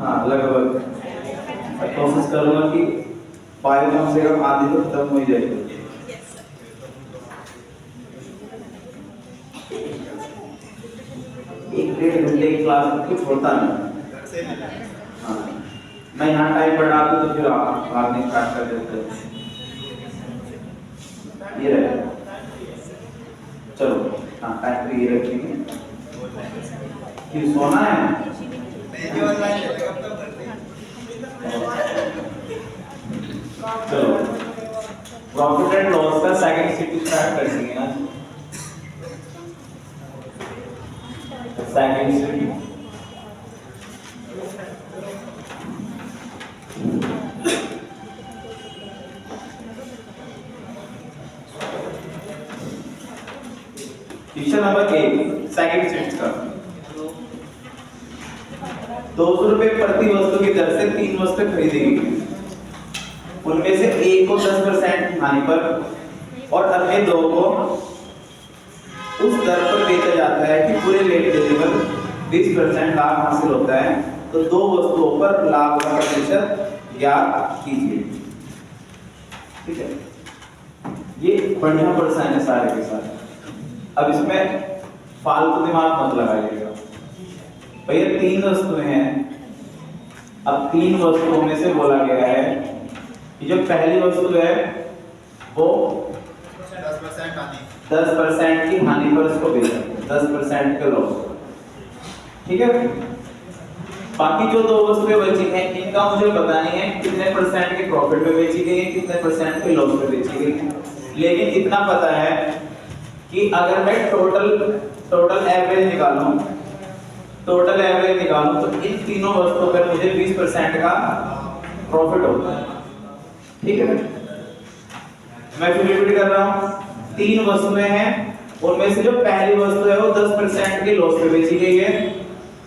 हाँ लगभग। मैं कोशिश करूंगा कि फाइव कम से कम आधी तो खत्म हो ही जाएगी। एक डेढ़ घंटे की क्लास में कुछ होता नहीं। हाँ मैं यहाँ टाइम बढ़ा दूँ तो फिर आप भागने स्टार्ट कर देते हैं। ये रहे, चलो हाँ टाइम पे ये रखेंगे कि सोना है। चलो प्रॉफिट एंड लॉस का सेकंड शिफ्ट स्टार्ट कर देंगे ना। Second shift question number 1 second shift का 200 रुपए प्रति वस्तु की दर से 3 वस्तुएं खरीदी गई। उनमें से एक को 10% हानि पर और अन्य दो को उस दर पर बेचा जाता है कि पूरे लेन-देन पर 20% लाभ हासिल होता है। तो दो वस्तुओं पर लाभ का प्रतिशत ज्ञात कीजिए। ठीक है, ये बढ़िया प्रश्न है सारे के सारे। अब इसमें फालतू दिमाग मत लगाइएगा भैया। 3 वस्तुएं हैं। अब 3 वस्तुओं में से बोला गया है कि जो पहली वस्तु है वो 10% की हानि पर उसको बेचा, 10% के लॉस। ठीक है, बाकी जो 2 वस्तुएं बची हैं इनका मुझे पता नहीं है कितने परसेंट के प्रॉफिट में बेची गई है, कितने परसेंट के लॉस में बेची गई है। लेकिन इतना पता है कि अगर मैं टोटल एवरेज निकालूं तो इन तीनों वस्तुओं पर मुझे 20% का प्रॉफिट होता है। ठीक है, मैं फिर रिपीट कर रहा हूं। 3 वस्तुएं हैं, उनमें से जो पहली वस्तु है वो 10% के लॉस पे बेची गई है।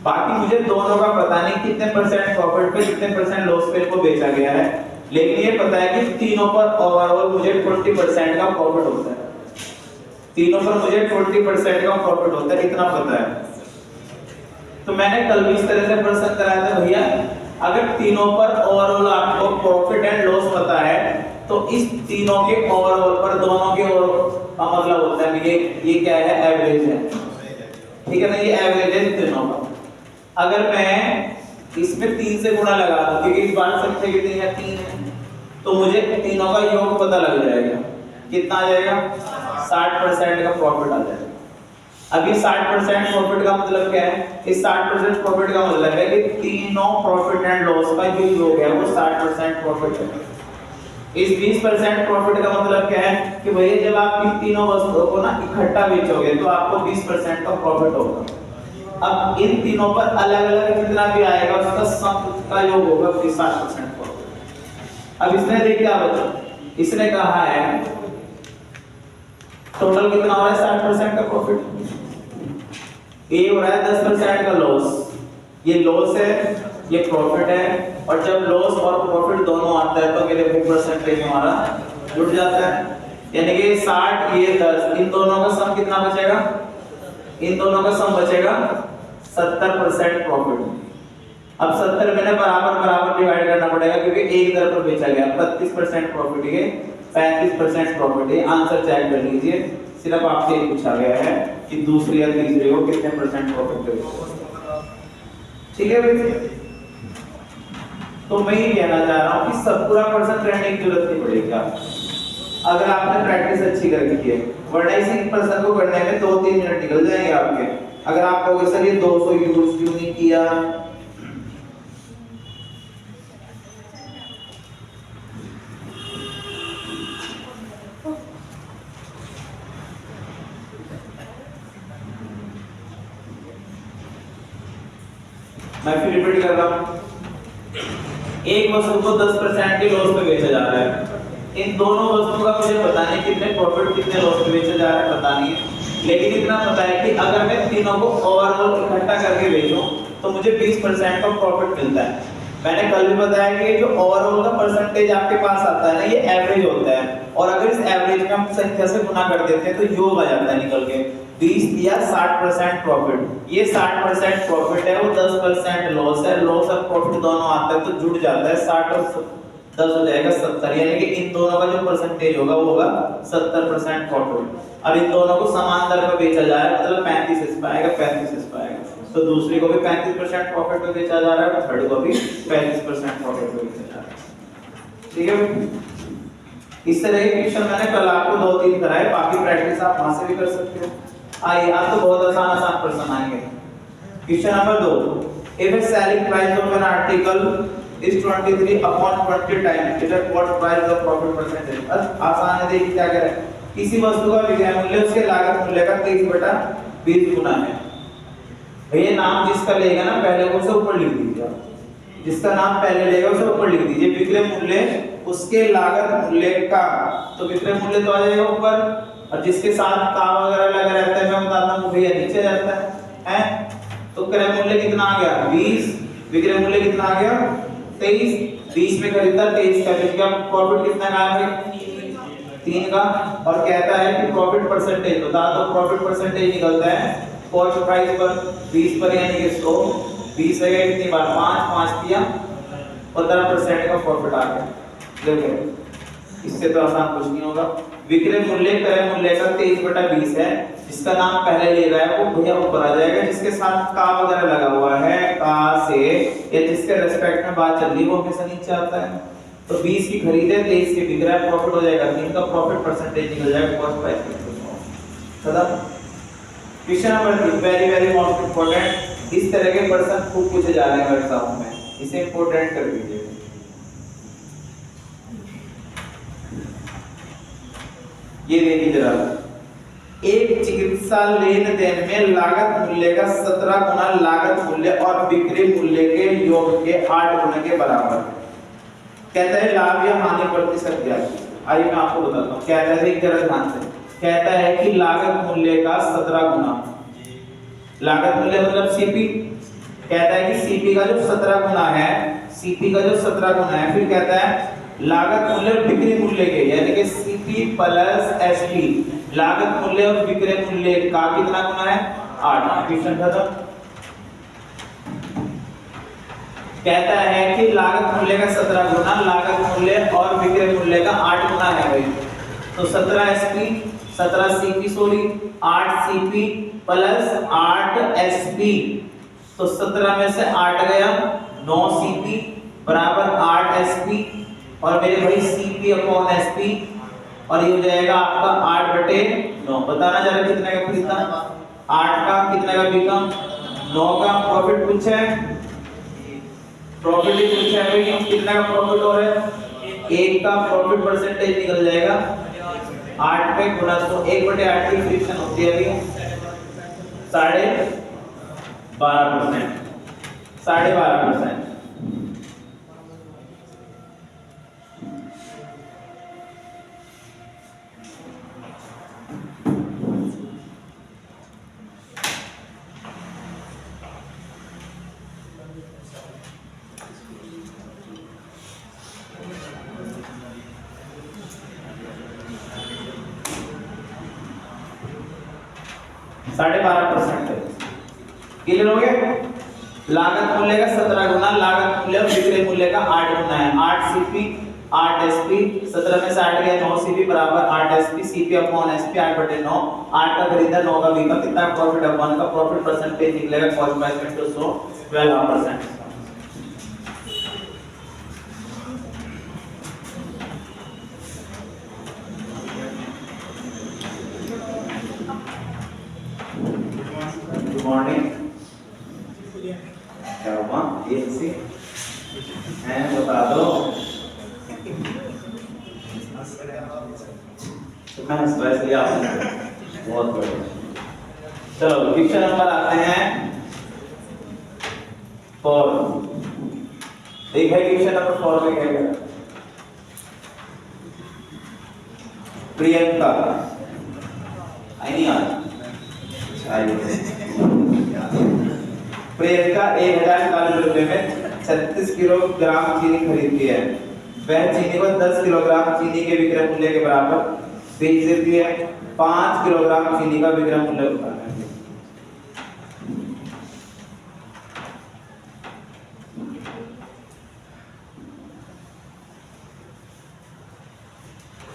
बाकी मुझे दोनों का पता नहीं कितने परसेंट प्रॉफिट पे कितने परसेंट लॉस पे इनको बेचा गया है। लेकिन ये पता है कि तीनों पर ओवरऑल मुझे 20% का प्रॉफिट होता है। तीनों पर मुझे 20% का प्रॉफिट होता है, इतना पता है। तो मैंने कल भी इस तरह से प्रश्न कराया था भैया, अगर तीनों पर ओवरऑल आपको प्रॉफिट एंड लॉस पता है तो इस तीनों के ओवरऑल पर दोनों के का मतलब होता है ये क्या है, एवरेज है। ठीक है ना, ये एवरेज है तीनों का। अगर मैं इसमें 3 से गुणा लगा दूं क्योंकि इस बार संख्या कितनी है, 3 है, तो मुझे तीनों का योग पता लग जाएगा। कितना आ जाएगा, 60% का प्रॉफिट आ जाएगा। अब ये 60% प्रॉफिट का मतलब क्या है, इस 60% प्रॉफिट का मतलब है कि तीनों प्रॉफिट एंड लॉस का जो योग है वो 60% प्रॉफिट है। इस 20% प्रॉफिट का मतलब क्या है कि भैया जब आप इन तीनों वस्तुओं को ना इकट्ठा बेचोगे तो आपको 20% का प्रॉफिट होगा। अब इन तीनों पर अलग-अलग जितना भी आएगा उसका सम का योग होगा 60% प्रॉफिट। अब इसने देखिए क्या बचा, इसने कहा है टोटल कितना हो रहा है 60% का प्रॉफिट, ये हो रहा है 10% का लॉस। ये लॉस है, ये प्रॉफिट है, और जब लॉस और प्रॉफिट दोनों आता है तो मेरे परसेंटेज हमारा जुड़ जाता है। यानी कि 60 ये 10, इन दोनों का सम कितना बचेगा, इन दोनों का सम बचेगा 70% प्रॉफिट। अब 70 मैंने बराबर डिवाइड करना पड़ेगा क्योंकि एक दर पर बेचा गया। 32% प्रॉफिट है, 35% प्रॉफिट है। आंसर चेक कर लीजिए, सिर्फ आपसे ये पूछा गया है कि दूसरे या तीसरे को कितने परसेंट प्रॉफिट है। ठीक है भाई, तो मैं ये कहना चाह रहा हूँ कि सब पूरा परसेंट रहने की जरूरत नहीं पड़ेगी आपको, अगर आपने प्रैक्टिस अच्छी कर ली है। वरना इसी परसेंट को करने में 2-3 मिनट निकल जाएंगे आपके। अगर आप कहोगे सर ये 200 यूज क्यों नहीं किया, मैं फिर रिपीट कर रहा हूं। एक वस्तु को 10% के लॉस पे बेचा जा रहा है। इन दोनों वस्तुओं का मुझे पता नहीं कितने प्रॉफिट कितने लॉस पे बेचा जा रहा है, पता नहीं है। लेकिन इतना पता है कि अगर मैं तीनों को ओवरऑल इकट्ठा करके बेचूं तो मुझे 20% का प्रॉफिट मिलता है। मैंने कल भी बताया कि जो ओवरऑल का परसेंटेज आपके पास आता है ना, ये एवरेज होता है, और अगर इस एवरेज में हम संख्या से गुना कर देते हैं तो योग आ जाता है निकल के। 20 दिया 60% प्रॉफिट, ये 60% प्रॉफिट है, वो 10% लॉस है, लॉस और प्रॉफिट दोनों आता है तो जुड़ जाता है 60 और 10 हो जाएगा 70, यानी कि इन दोनों का जो परसेंटेज होगा वो होगा 70% प्रॉफिट। अब इन दोनों को समान दर पर बेचा जा रहा है, मतलब 35 इस पर आएगा 35 इस पर आएगा, तो दूसरे को भी 35% प्रॉफिट पे बेचा जा रहा है, थर्ड को भी 35% प्रॉफिट पे बेचा जा रहा है। ठीक है, इस तरह के क्वेश्चन मैंने कल आपको 2-3 कराए, बाकी प्रैक्टिस आप वहां से भी कर सकते हो। आइए आप तो बहुत आसान प्रश्न आएंगे। Question number 2, if A selling price of an article is 23 upon 20 times it is what price of profit percentage. आसान है, देखिए क्या कह रहा है, किसी वस्तु का विक्रय मूल्य उसके लागत मूल्य का 23/20 गुना है। ये नाम जिसका लेगा ना पहले वो उसे ऊपर लिख दीजिए, जिसका नाम पहले लेगा उसे ऊपर लिख दीजिए, विक्रय मूल्य उसके लागत मूल्य का, तो विक्रय मूल्य तो आ जाएगा ऊपर, और जिसके साथ का वगैरह लगा रहता है मैं बताता हूं भैया नीचे जाता है, तो क्रय मूल्य कितना आ गया 20, विक्रय मूल्य कितना आ गया 23, 20 में खरीदा 23 का, इसका प्रॉफिट कितना का है 3 का, और कहता है कि प्रॉफिट परसेंटेज बता दो, प्रॉफिट परसेंटेज निकलता है कॉस्ट प्राइस पर 20 पर, यानी कि 100, 20 है कितनी बार 5 दिया 15% का प्रॉफिट आ गया। देखो इससे तो आसान कुछ नहीं होगा, विक्रय मूल्य क्रय मूल्य का 23/20 है, जिसका नाम पहले ले रहा है वो भैया ऊपर आ जाएगा, जिसके साथ का वगैरह लगा हुआ है का से या जिसके रेस्पेक्ट में बात चल रही है वो हमेशा नीचे आता है, तो 20 की खरीद है 23 के बिक रहा है, प्रॉफिट हो जाएगा 3 का, प्रॉफिट परसेंटेज निकल जाएगा कॉस्ट प्राइस खत्म। Question number 3 very very most important, इस तरह के प्रश्न खूब पूछे जा रहे हैं एग्जाम में, इसे इंपॉर्टेंट कर दीजिए। ये देखिए जरा, एक चिकित्सा लेन देन में लागत मूल्य का 17 गुना लागत मूल्य और बिक्री मूल्य के योग के 8 गुना के बराबर, कहता है लाभ या हानि प्रतिशत ज्ञात। आइए मैं आपको बताता हूँ, कहता है एक जरा ध्यान से, कहता है कि लागत मूल्य का 17 गुना, लागत मूल्य मतलब सीपी, कहता है कि सीपी का जो 17 गुना है, सीपी का जो 17 गुना है, फिर कहता है लागत मूल्य और बिक्री मूल्य के, यानी कि सीपी प्लस एसपी, लागत मूल्य और विक्रय मूल्य का कितना गुना है 8। क्वेश्चन खत्म। कहता है कि लागत मूल्य का 17 गुना, लागत मूल्य और विक्रय मूल्य का 8 गुना है भाई, तो 17 SP 17 CP sorry 8 CP plus 8 SP, तो 17 में से 8 गया 9 सीपी बराबर 8 एसपी, और मेरे भाई सीपी अपॉन एसपी, और ये हो जाएगा आपका 8/9। बताना जरा कितने का खरीदा, 8 का, कितने का बिका 9 का, प्रॉफिट पूछा है, प्रॉफिट ही पूछा है भाई, कितना का प्रॉफिट हो रहा है 1 का, प्रॉफिट परसेंटेज निकल जाएगा 8 पे गुना, तो 1/8 की फ्रैक्शन होती है अभी 12.5%, 12.5%। साढ़े 12%। क्लियर हो गया? लागत मूल्य का 17 गुना, लागत मूल्य और विक्रय मूल्य का 8 गुना है, 8 सीपी 8 एसपी, 17 में से 8 गया 9 सीपी बराबर 8 एसपी, सीपी अपॉन एसपी 8/9, 8 का खरीदा 9 का बिका, कितना प्रॉफिट है 1 का, प्रॉफिट परसेंटेज निकलेगा कॉस्ट प्राइस में 12%। गुड मॉर्निंग, क्या हुआ ये सी हैं बता दो, मैं स्ट्रेस लिया बहुत बढ़िया। चलो क्वेश्चन नंबर आते हैं 4, देखिए क्वेश्चन नंबर 4 में क्या है, प्रियंका आई नहीं यार, प्रियंका 1040 रुपए में 36 किलोग्राम चीनी खरीदती है, वह चीनी को 10 किलोग्राम चीनी के विक्रय मूल्य के बराबर बेच देती है, 5 किलोग्राम चीनी का विक्रय मूल्य बताना है।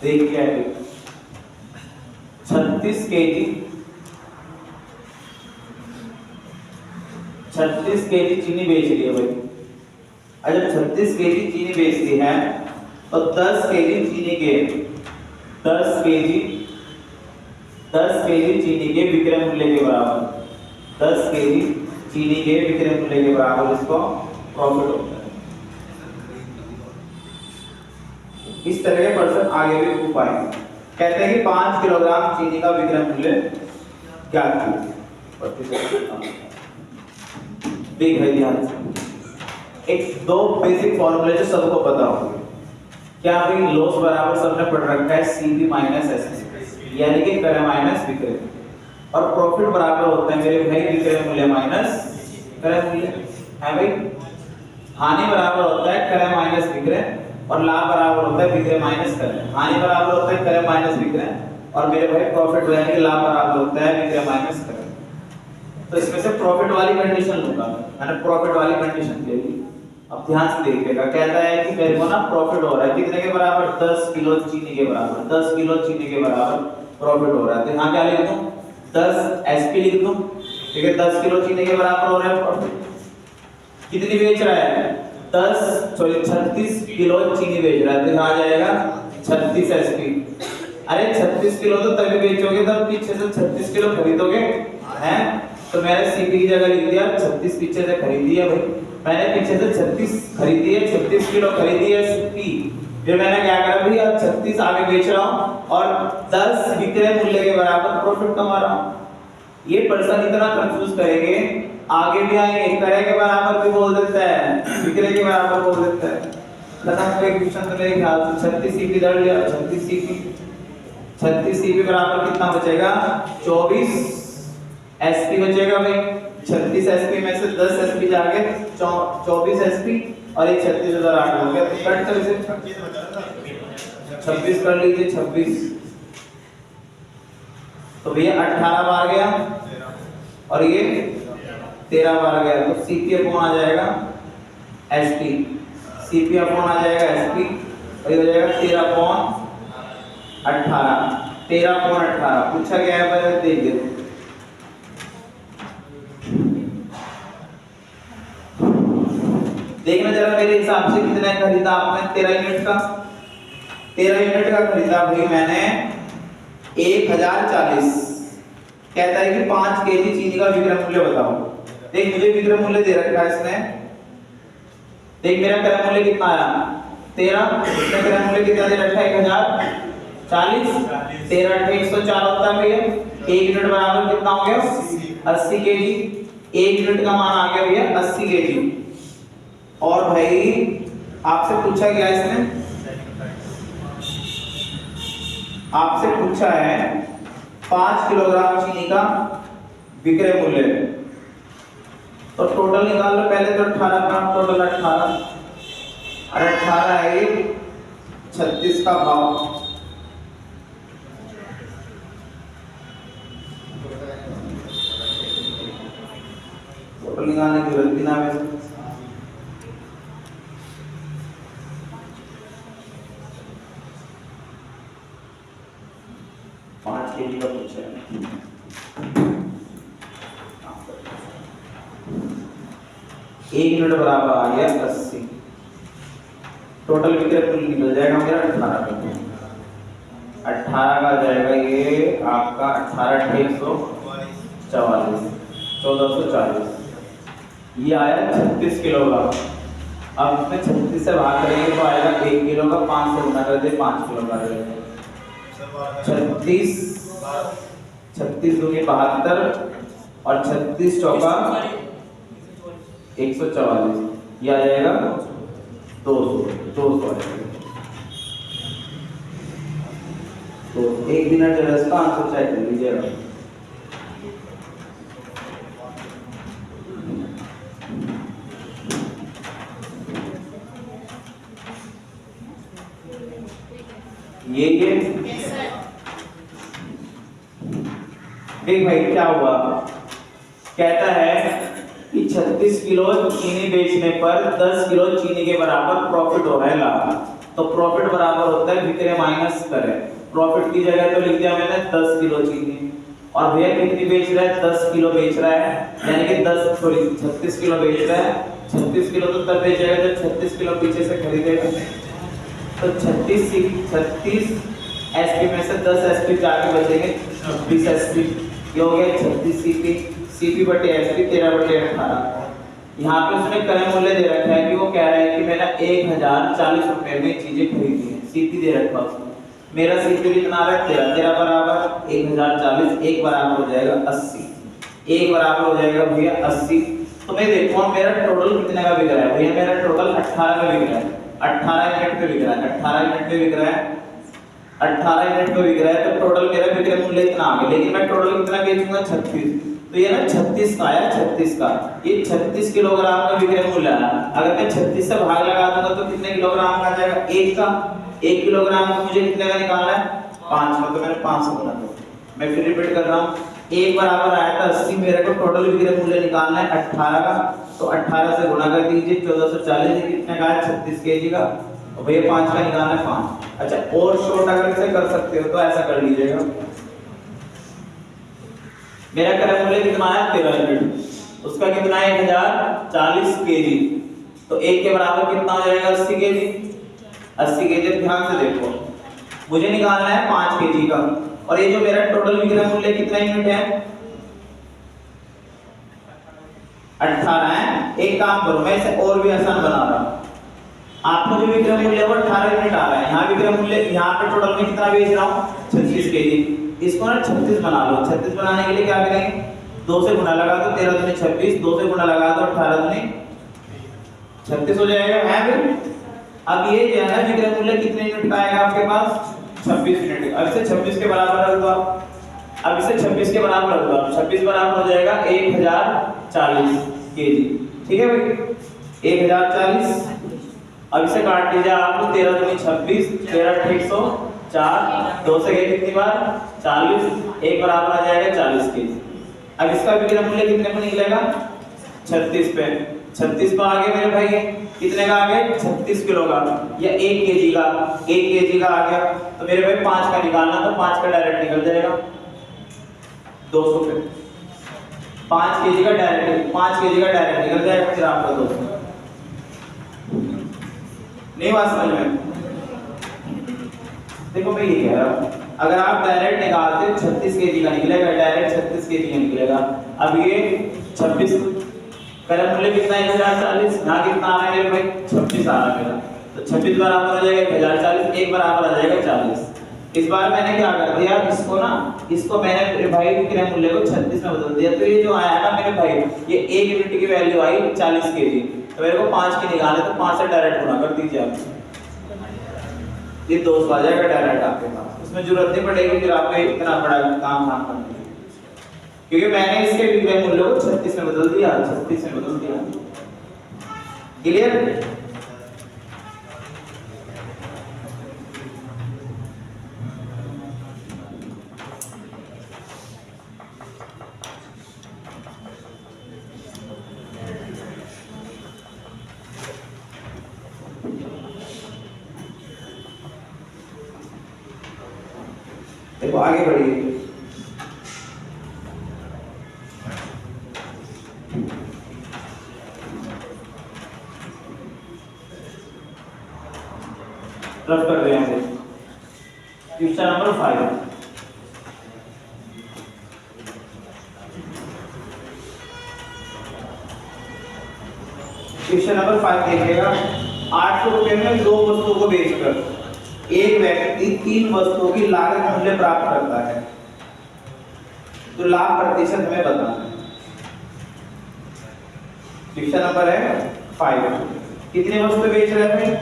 देखिए 36 केजी 36 केजी चीनी बेच रही है भाई। अगर 36 केजी चीनी बेच रही है तो 10 केजी चीनी के 10 केजी चीनी के विक्रय मूल्य के बराबर 10 केजी चीनी के विक्रय मूल्य के बराबर इसको प्रॉफिट होता है। इस तरह के पर्सन आगे भी पूछ पाएंगे। कहते हैं कि 5 किलोग्राम चीनी का विक्रय मूल्य क्या देख भाई ध्यान से। एक दो बेसिक फॉर्मूले जो सबको पता होंगे। क्या भाई लॉस बराबर सबने पढ़ रखा है सीपी माइनस एसपी, यानी कि क्रय माइनस विक्रय, और प्रॉफिट बराबर होता है मेरे भाई विक्रय मूल्य माइनस क्रय मूल्य है भाई। हानि बराबर होता है क्रय माइनस विक्रय और लाभ बराबर होता है विक्रय माइनस क्रय। हानि बराबर होता है क्रय माइनस विक्रय और मेरे भाई प्रॉफिट यानी कि लाभ बराबर होता है विक्रय माइनस क्रय। तो इसमें से प्रॉफिट वाली कंडीशन लूंगा, मैंने प्रॉफिट वाली कंडीशन ले ली। अब ध्यान से देखिएगा, कहता है कि मेरे को ना प्रॉफिट हो रहा है कितने के बराबर, 10 किलो चीनी के बराबर। 10 किलो चीनी के बराबर प्रॉफिट हो रहा है, तो यहाँ क्या लिख दूं 10 एसपी लिख दूं। ठीक है, 10 किलो चीनी के बराबर हो रहा है प्रॉफिट। कितनी बेच रहा है 36 किलो चीनी बेच रहा है, तो यहाँ आ जाएगा 36 एसपी। अरे 36 किलो तो तभी बेचोगे तब पीछे से 36 किलो खरीदोगे हैं। तो मैंने सीपी की जगह लिख दिया 36 पीछे से खरीदी है भाई, मैंने पीछे से 36 खरीदी है, 36 किलो खरीदी है सीपी। फिर मैंने क्या करा भाई अब 36 आगे बेच रहा हूँ और 10 विक्रय मूल्य के बराबर प्रॉफिट कमा रहा हूँ। ये पर्सन इतना कंफ्यूज करेंगे, आगे भी आएंगे, क्रय के बराबर भी बोल देता है, विक्रय के बराबर बोल देता है। खत्म एक क्वेश्चन तो मेरे ख्याल से 36 सीपी धर लिया। 36 सीपी बराबर कितना बचेगा 24 एसपी बचेगा भाई। 36 एसपी में से 10 एसपी जाके 24 एसपी और एक 36,008 हो गया। तो कट कर इसे 26 कर लीजिए 26, तो भैया 18 बार गया और ये 13 बार गया, तो सीपी अपॉन आ जाएगा एसपी, सीपी अपॉन आ जाएगा एसपी और ये हो जाएगा 13/18। 13/18 पूछा गया है, पर देख दे देखना जरा मेरे हिसाब से कितना खरीदा आपने 13 यूनिट का। 13 यूनिट का खरीदा भाई मैंने 1040। कहता है कि 5 केजी चीनी का विक्रय मूल्य बताओ। देख मुझे विक्रय मूल्य दे रखा है इसने, देख मेरा क्रय मूल्य कितना आया 13, इसका क्रय मूल्य कितना दे रखा है 1040। 13 104 होता है भैया। 1 यूनिट बराबर कितना हो गया 80 केजी। 1 यूनिट का मान आ गया भैया 80 केजी। और भाई आपसे पूछा गया इसने, आपसे पूछा है 5 किलोग्राम चीनी का विक्रय मूल्य, तो टोटल निकाल लो पहले। तो 18 का टोटल 18 और 18 है ये 36 का भाव। टोटल निकालने की जरूरत भी ना है। 5 केजी का पूछा है। 1 यूनिट बराबर आ गया 80। टोटल विक्रय मूल्य निकल जाएगा मेरा 18 का। 18 का जाएगा ये आपका 18,144 1440। ये आया 36 किलो का। अब इसमें 36 से भाग करेंगे तो आएगा 1 किलो का। 5 से गुना कर दे 5 किलो का 36 36 दूनी 72 और 36 चौका 144। ये आ जाएगा 200 तो 1 मिनट जो है इसका आंसर चेक कर लीजिएगा। ये देख भाई क्या हुआ, कहता है कि 36 किलो चीनी बेचने पर 10 किलो चीनी के बराबर प्रॉफिट हो रहा है लाभ। तो प्रॉफिट बराबर होता है विक्रय माइनस करें। प्रॉफिट की जगह तो लिख दिया मैंने 10 किलो चीनी, और भैया कितनी बेच रहा है, 10 किलो बेच रहा है, यानी कि 36 किलो बेच रहा है। 36 किलो तो तब बेचेगा जब 36 किलो पीछे से खरीदेगा। तो 36 एसपी में से 10 एसपी जाके बचेंगे 26 एसपी, ये हो गया 36 सीपी। सीपी बटे एसपी 13 बटे 18। यहाँ पे उसने क्रय मूल्य दे रखा है कि वो कह रहा है कि मैंने 1040 रुपए में चीजें खरीदी है, सीपी दे रखा है उसने। मेरा सीपी कितना आ रहा है 13 बराबर 1040, एक बराबर हो जाएगा 80, एक बराबर हो जाएगा भैया 80। तो मैं देखूंगा मेरा टोटल कितने का बिक रहा है, भैया मेरा टोटल 18 का बिक रहा है, 18 यूनिट पे बिक रहा है, 18 यूनिट पे बिक रहा है, 18 यूनिट पे बिक रहा है। तो टोटल मेरा विक्रय मूल्य इतना आ गया, लेकिन मैं टोटल कितना बेचूंगा 36। तो ये ना 36 का आया, 36 का, ये 36 किलोग्राम का विक्रय मूल्य आया। अगर मैं 36 से भाग लगा दूंगा तो कितने किलोग्राम का आ जाएगा, 1 का। 1 किलोग्राम को मुझे कितने का निकालना है, 5 का। तो मैंने 5 से गुणा किया। मैं फिर रिपीट कर रहा हूँ, 1 बराबर आया था 80, मेरे को टोटल विक्रय मूल्य निकालना है 18 का। तो 18 से गुणा कर दीजिए, 1440 कितने का है, 36 केजी का। और भैया 5 का निकालना है 5। अच्छा, और शॉर्ट अगर इसे कर सकते हो तो ऐसा कर लीजिएगा। मेरा क्रय मूल्य कितना है 13 यूनिट, उसका कितना है 1040 केजी। तो 1 के बराबर कितना हो जाएगा 80 केजी। 80 केजी, ध्यान से देखो, मुझे निकालना है 5 केजी का। और ये जो मेरा टोटल विक्रय मूल्य कितना यूनिट है 18 है। एक काम करो, मैं इसे और भी आसान बना रहा हूं। आपको जो विक्रय मूल्य है वो 18 यूनिट आ रहा है, यहाँ विक्रय मूल्य, यहाँ पे टोटल में कितना बेच रहा हूँ 36 केजी। इसको ना 36 बना लो। 36 बनाने के लिए क्या करेंगे, 2 से गुणा लगा दो, 13 दूनी 26, 2 से गुणा लगा दो, 18 दूनी 36 हो जाएगा है फिर। अब ये जो है ना विक्रय मूल्य कितने यूनिट का आएगा आपके पास 26 यूनिट। अब इसे 26 के बराबर रख दो आप, अब इसे 26 के बराबर रख दो आप, 26 बराबर हो जाएगा 1040 केजी। ठीक है भाई, 1040। अब इसे काट लीजिए आप, 13 दूनी 26, 13 × 104, 2 से गए कितनी बार 40, एक बराबर आ जाएगा 40 केजी। अब इसका विक्रय मूल्य कितने पे निकलेगा 36 पे। 36 पे आ गया मेरे भाई, कितने का आ गया 36 किलो का, या 1 केजी का, 1 केजी का आ गया। तो मेरे भाई 5 का निकालना, तो 5 का डायरेक्ट निकल जाएगा 200 पे। 5 केजी का डायरेक्ट, 5 केजी का डायरेक्ट निकल जाएगा फिर आपका 200। नहीं बात समझ में? देखो मैं ये कह रहा हूँ, अगर आप डायरेक्ट निकालते 36 केजी का निकलेगा, डायरेक्ट 36 केजी का निकलेगा। अब ये 26 क्रय मूल्य कितना है 1040, यहाँ कितना आ रहा है मेरे भाई 26 आ रहा है मेरा। तो 26 बराबर हो जाएगा 1040, एक बराबर आ जाएगा 40। इस बार मैंने क्या कर दिया, इसको ना, इसको मैंने मेरे भाई विक्रय मूल्य को 36 में बदल दिया। तो ये जो आया ना मेरे भाई, ये 1 यूनिट की वैल्यू आई 40 केजी। तो मेरे को 5 की निकालने, तो 5 से डायरेक्ट गुणा कर दीजिए आप, ये 200 आ जाएगा डायरेक्ट आपके पास। उसमें जरूरत नहीं पड़ेगी फिर आपको इतना बड़ा काम करने की, क्योंकि मैंने इसके विक्रय मूल्य को 36 में बदल दिया, 36 में बदल दिया। क्लियर? देखो आगे बढ़िए। रफ कर रहे हैं क्वेश्चन नंबर 5। क्वेश्चन नंबर 5 देखिएगा। 800 रुपए में 2 वस्तुओं को बेचकर एक व्यक्ति 3 वस्तुओं की लागत मूल्य प्राप्त करता है, तो लाभ प्रतिशत हमें बताना है। क्वेश्चन नंबर है 5। कितने वस्तु बेच रहे हैं?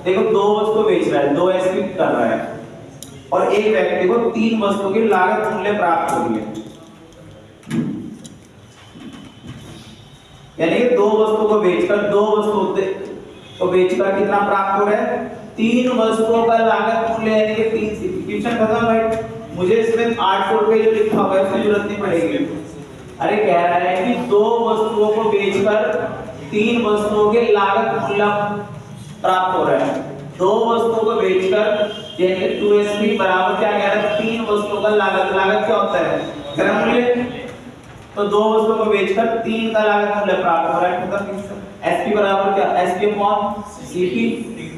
देखो 2 वस्तु बेच रहा है, 2 एसपी कर रहा है, और एक व्यक्ति को 3 वस्तुओं की लागत मूल्य प्राप्त हो रही है। यानी कि 2 वस्तु को बेचकर, 2 वस्तु को बेचकर कितना प्राप्त हो रहा है 3 वस्तुओं का लागत मूल्य, यानी कि 3 सीपी। क्वेश्चन खत्म भाई, मुझे इसमें 800 रुपए जो लिखा हुआ है उसकी जरूरत नहीं पड़ेगी। अरे कह रहा है कि दो वस्तुओं को बेचकर तीन वस्तुओं के लागत मूल्य प्राप्त हो रहा है। दो वस्तुओं को बेचकर जैसे 2SP बराबर क्या कह रहा है, तीन वस्तुओं का लागत क्या होता है, क्रय मूल्य। तो दो वस्तुओं को बेचकर तीन का लागत मूल्य प्राप्त हो रहा है। मतलब SP बराबर क्या, SP अपॉन CP,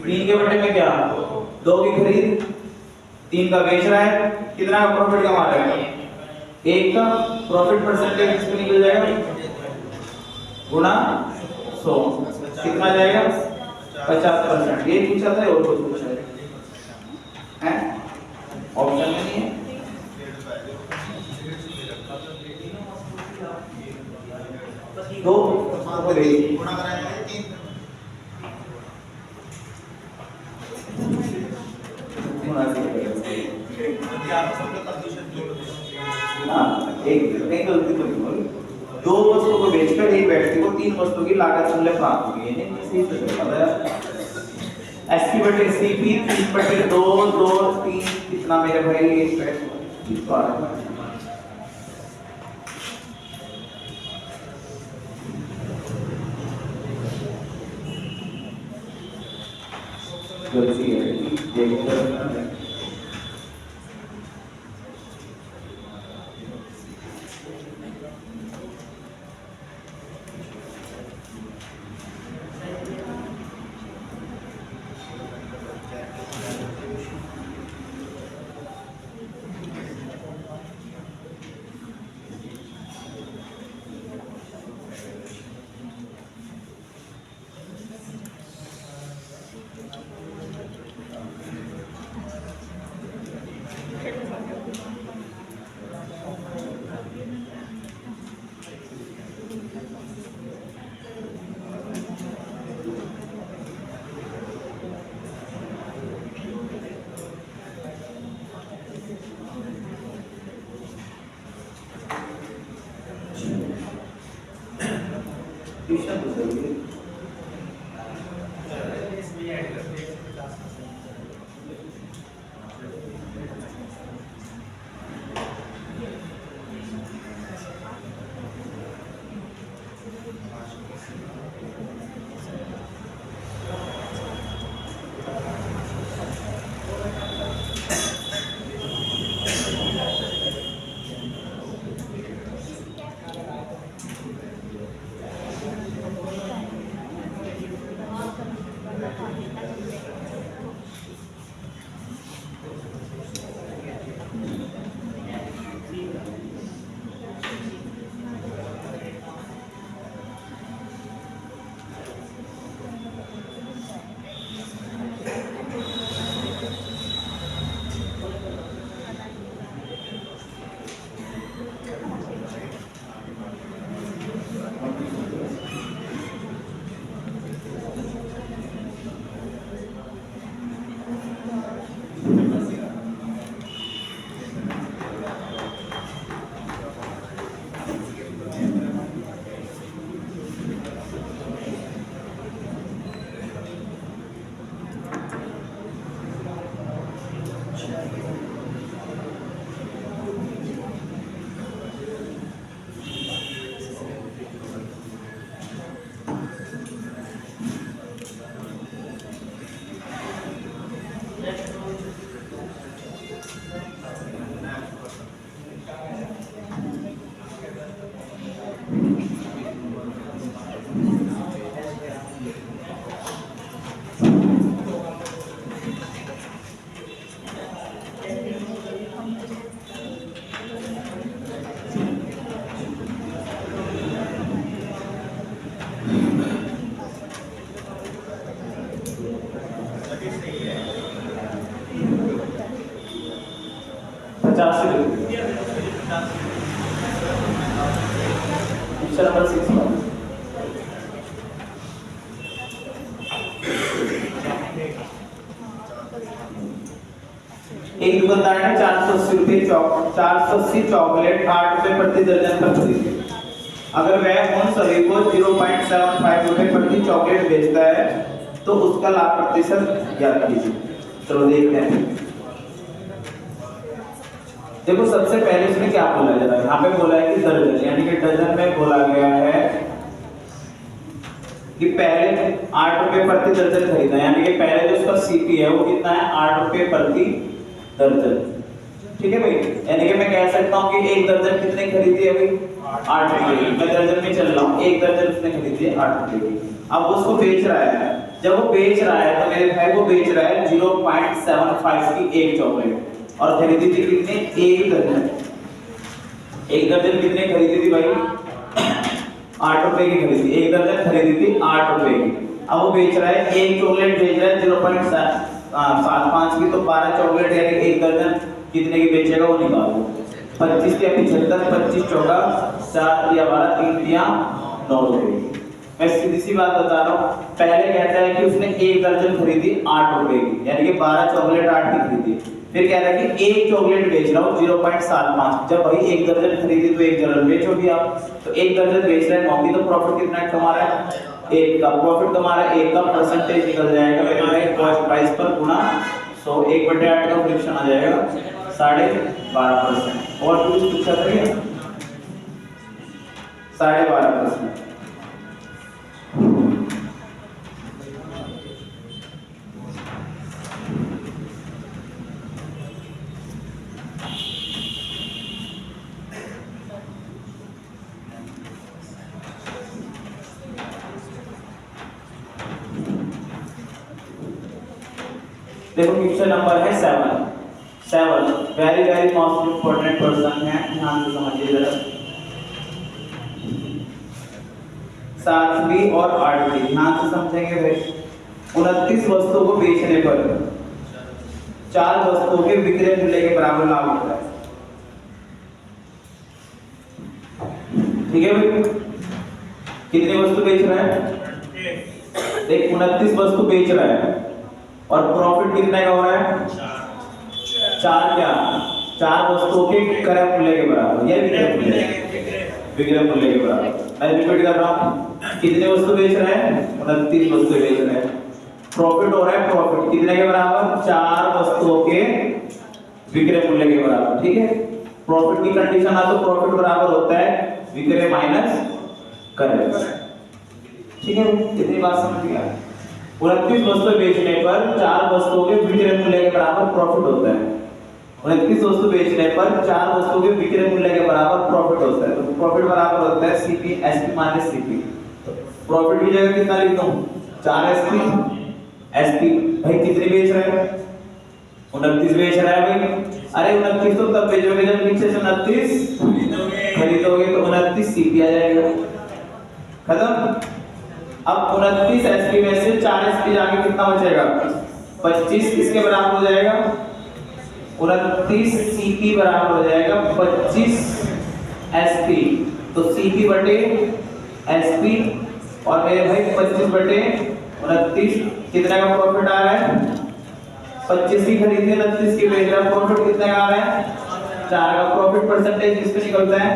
तीन के बटे में क्या, दो की खरीद, तीन का बेच रहा है, कितना का प्रॉफिट कमा रहा है, एक का प्रॉफिट परसेंटेज इसमें निकल जाएगा गुणा 100, कितना जाएगा 50%। ये पूछा था और कुछ पूछा है ऑप्शन में नहीं है। दो गुणा कराएंगे 3 गुणा से एक नहीं गलती तो नहीं बोली। दो वस्तुओं को बेचकर एक व्यक्ति को तीन वस्तुओं की लागत मूल्य प्राप्त हुई है। सही बताया। SP बटे CP 3 बटे 2 2 3 कितना मेरे भाई, एक तो आ रहा है। गलती है देखकर एक दुकानदार ने 480 चॉकलेट 8 रुपए प्रति दर्जन पर खरीदे। अगर वह उन सभी को 0.75 रुपए प्रति चॉकलेट बेचता है तो उसका लाभ प्रतिशत ज्ञात कीजिए। चलो देखते हैं। देखो सबसे पहले उसने क्या बोला है, यहाँ पे बोला है कि दर्जन, यानी कि डजन में बोला गया है कि पहले 8 रुपए प्रति दर्जन खरीदा, यानी कि पहले जो उसका सीपी है वो कितना है, 8 रुपए प्रति दर्जन। ठीक है भाई, यानी कि मैं कह सकता हूँ कि एक दर्जन कितने खरीदी है भाई, 8 रुपए की। मैं दर्जन में चल रहा हूँ, एक दर्जन उसने खरीदी है 8 रुपए की। अब वो उसको बेच रहा है, जब वो बेच रहा है तो मेरे भाई वो बेच रहा है 0.75 की एक चॉकलेट, और खरीदी थी कितने, एक दर्जन। एक दर्जन कितने खरीदी थी भाई, 8 रुपए की खरीदी, एक दर्जन खरीदी थी 8 रुपए की। अब वो बेच रहा है, एक चॉकलेट बेच रहा है 0.75 की, तो 12 चॉकलेट यानी एक दर्जन कितने की बेचेगा वो निकालो। 25 या 75, 25 चौका 4 या 12, 3 या 9 रुपए। मैं सीधी सी बात बता रहा हूँ, पहले कहता है कि उसने एक दर्जन खरीदी 8 रुपए की, यानी कि 12 चॉकलेट 8 की खरीदी। फिर कह रहा है कि एक चॉकलेट बेच रहा हूँ 0.75। जब भाई एक दर्जन खरीदी तो एक दर्जन बेचो भी आप, तो एक दर्जन बेच रहा है 9 की, तो प्रॉफिट कितना कमा रहा है, एक का प्रॉफिट कमा रहा है, एक का परसेंटेज निकल जाएगा मेरे कॉस्ट प्राइस पर गुना 100, 1/8 का फ्रैक्शन आ जाएगा 12.5%। और कुछ पूछा था क्या, 12.5%। देखो क्वेश्चन नंबर है 7 very very most important person है, ध्यान से समझिए जरा। 7वीं और 8वीं ध्यान से समझेंगे भाई। 29 वस्तुओं को बेचने पर 4 वस्तुओं के विक्रय मूल्य के बराबर लाभ होता है। ठीक है भाई, कितनी वस्तु बेच रहा है, देख 29 वस्तु बेच रहा है और प्रॉफिट कितने का हो रहा है, 4 क्या, 4 वस्तुओं के क्रय मूल्य के बराबर, या विक्रय मूल्य के बराबर। मैं रिपीट कर रहा हूँ, कितने वस्तु बेच रहे हैं, 29 वस्तु बेच रहे हैं। प्रॉफिट हो रहा है, प्रॉफिट कितने के बराबर, 4 वस्तुओं के विक्रय मूल्य के बराबर। ठीक है, प्रॉफिट की कंडीशन आ तो प्रॉफिट बराबर होता है विक्रय माइनस क्रय। ठीक है, कितनी बात समझ गया। 29 वस्तु बेचने पर 4 वस्तुओं के विक्रय मूल्य के बराबर प्रॉफिट होता है। 29 वस्तु बेचने पर 4 वस्तुओं के विक्रय मूल्य के बराबर प्रॉफिट होता है, तो प्रॉफिट बराबर होता है CP SP minus CP. Profit की जगह कितना लिख दूं, 4 एसपी एसपी। भाई कितनी बेच रहे हैं, 29 बेच रहा है भाई। अरे 29 तो तब बेचोगे जब नीचे से 29 खरीदोगे, तो 29 सीपी आ जाएगा, खत्म। अब 29 एसपी में से 4 एसपी जाके कितना बचेगा, 25 किसके बराबर हो जाएगा, 29 सीपी बराबर हो जाएगा 25 एसपी। तो सीपी बटे एसपी, और मेरे भाई 25 बटे 29 कितने का प्रॉफिट आ रहा है, 25 की खरीदी 29 की बेच रहा है, प्रॉफिट कितने का आ रहा है, 4 का। प्रॉफिट परसेंटेज किस पे निकलता है,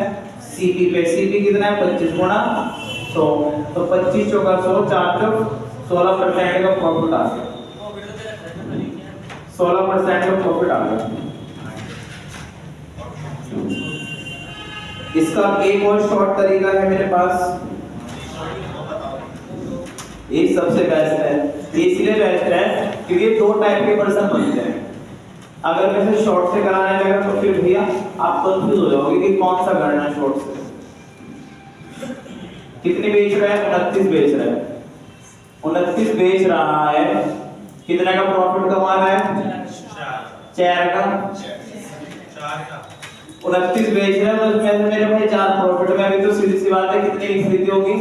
सीपी पे। सीपी कितना है, 25 गुणा 100, तो 25 चौका 100, 4 चौक 16% का प्रॉफिट आ गया, 16% का प्रॉफिट आ गया। इसका एक और शॉर्ट तरीका है मेरे पास, ये सबसे बेस्ट है। इसलिए बेस्ट है क्योंकि ये 2 टाइप के पर्सन बनते हैं। अगर मैं इसे शॉर्ट से कराने लगा तो फिर भैया आप कंफ्यूज हो जाओगे कि कौन सा करना है शॉर्ट से। कितनी बेच रहा है, 29 बेच रहा है। 29 बेच रहा है, कितने का प्रॉफिट कमा रहा है, 4 का। 29 बेच रहा है, उसमें से मेरे भाई 4 प्रॉफिट में, अभी तो सीधी सी बात है कितनी की खरीदी होगी,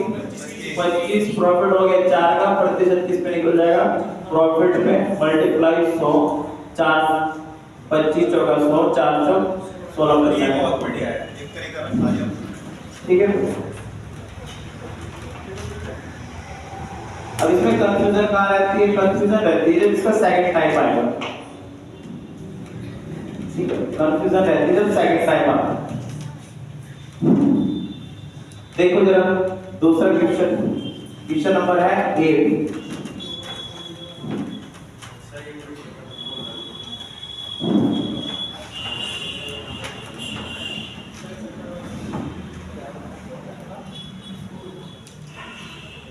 25 प्रॉफिट हो गया, 4 का प्रतिशत किस पे निकल जाएगा, प्रॉफिट में मल्टीप्लाई 100, 4 25 चौका 100, 4 चौक 16%। बहुत बढ़िया है, एक तरीका रखा है। ठीक है, अब इसमें कंफ्यूजन कहां रहती है, कंफ्यूजन रहती है जब इसका सेकंड टाइप आएगा। ठीक है, कंफ्यूजन रहती है जब सेकंड टाइप आएगा। देखो जरा दूसरा क्वेश्चन, क्वेश्चन नंबर है 8।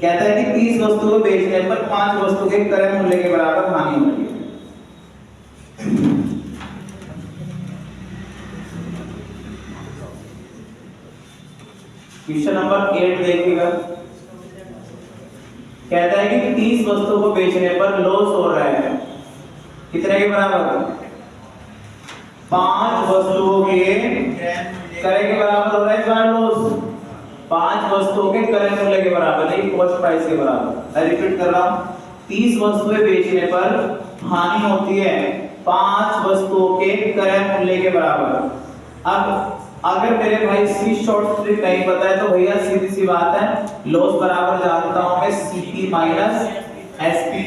कहता है कि 30 वस्तु को बेचने पर 5 वस्तु के क्रय मूल्य के बराबर हानि होती है। क्वेश्चन नंबर 8 देखिएगा। कहता है कि 30 वस्तु को बेचने पर लॉस हो रहा है, कितने के बराबर? 5 वस्तुओं के क्रय के बराबर हो रहा है। क्या लॉस? 5 वस्तुओं के क्रय मूल्य के बराबर, नहीं कॉस्ट प्राइस के बराबर। मैं रिपीट कर रहा हूं, 30 वस्तुएं बेचने पर हानि होती है 5 वस्तुओं के क्रय मूल्य के बराबर। अब अगर मेरे भाई इसकी शॉर्ट ट्रिक नहीं पता है तो भैया सीधी सी बात है, लॉस बराबर जानता हूं मैं सीपी माइनस एसपी।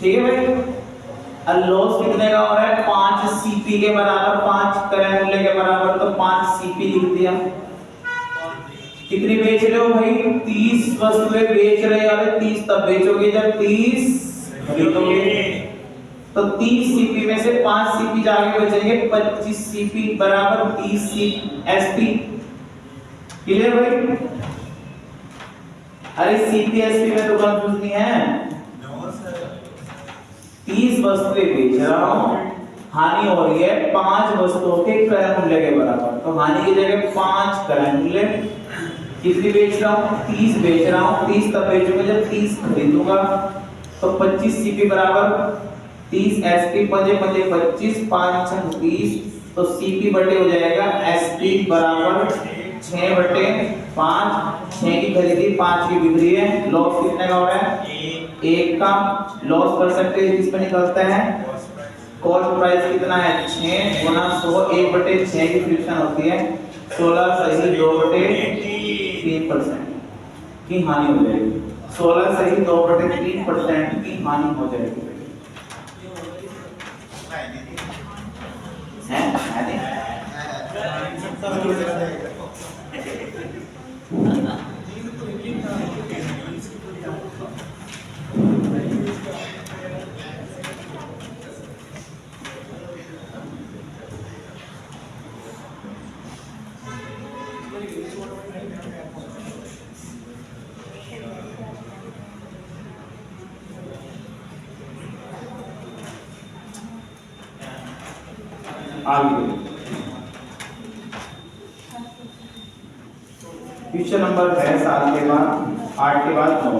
ठीक है भाई, अब लॉस कितने का हो रहा है? 5 सीपी के बराबर, 5 क्रय मूल्य के बराबर, तो 5 सीपी लिख दिया। कितनी बेच रहे हो भाई? 30 वस्तुएं बेच रहे हो। 30 तब बेचोगे जब 30 खरीदोगे। तो 30 सीपी में से 5 सीपी जाके बचेंगे 25 सीपी बराबर 30 एसपी। क्लियर भाई? अरे सीपी एसपी में तो कंफ्यूज नहीं है। 30 वस्तुएं बेच रहा हूं, हानि हो रही है 5 वस्तुओं के क्रय मूल्य के बराबर, तो हानि की जगह 5 क्रय मूल्य। कितनी बेच रहा हूं? 30 बेच रहा हूं। 30 तब बेचूंगा जब 30 खरीदूंगा, तो 25 सीपी बराबर 30 एसपी, 5 5 25, 5 6 30, तो सीपी बटे हो जाएगा एसपी बराबर 6 बटे 5। 6 की खरीदी, 5 की बिक्री है। लॉस कितने का हो रहा है? 1 का। लॉस परसेंटेज इस पे निकलता है, कॉस्ट प्राइस कितना है? 6 गुना 100, 1 बटे 6 की फ्रिक्शन होती है 16 सही 2 बटे 3% की हानि हो जाएगी। 16 सही 2 बटे 3% की हानि हो जाएगी। क्वेश्चन नंबर है 7 के बाद 8 के बाद 9।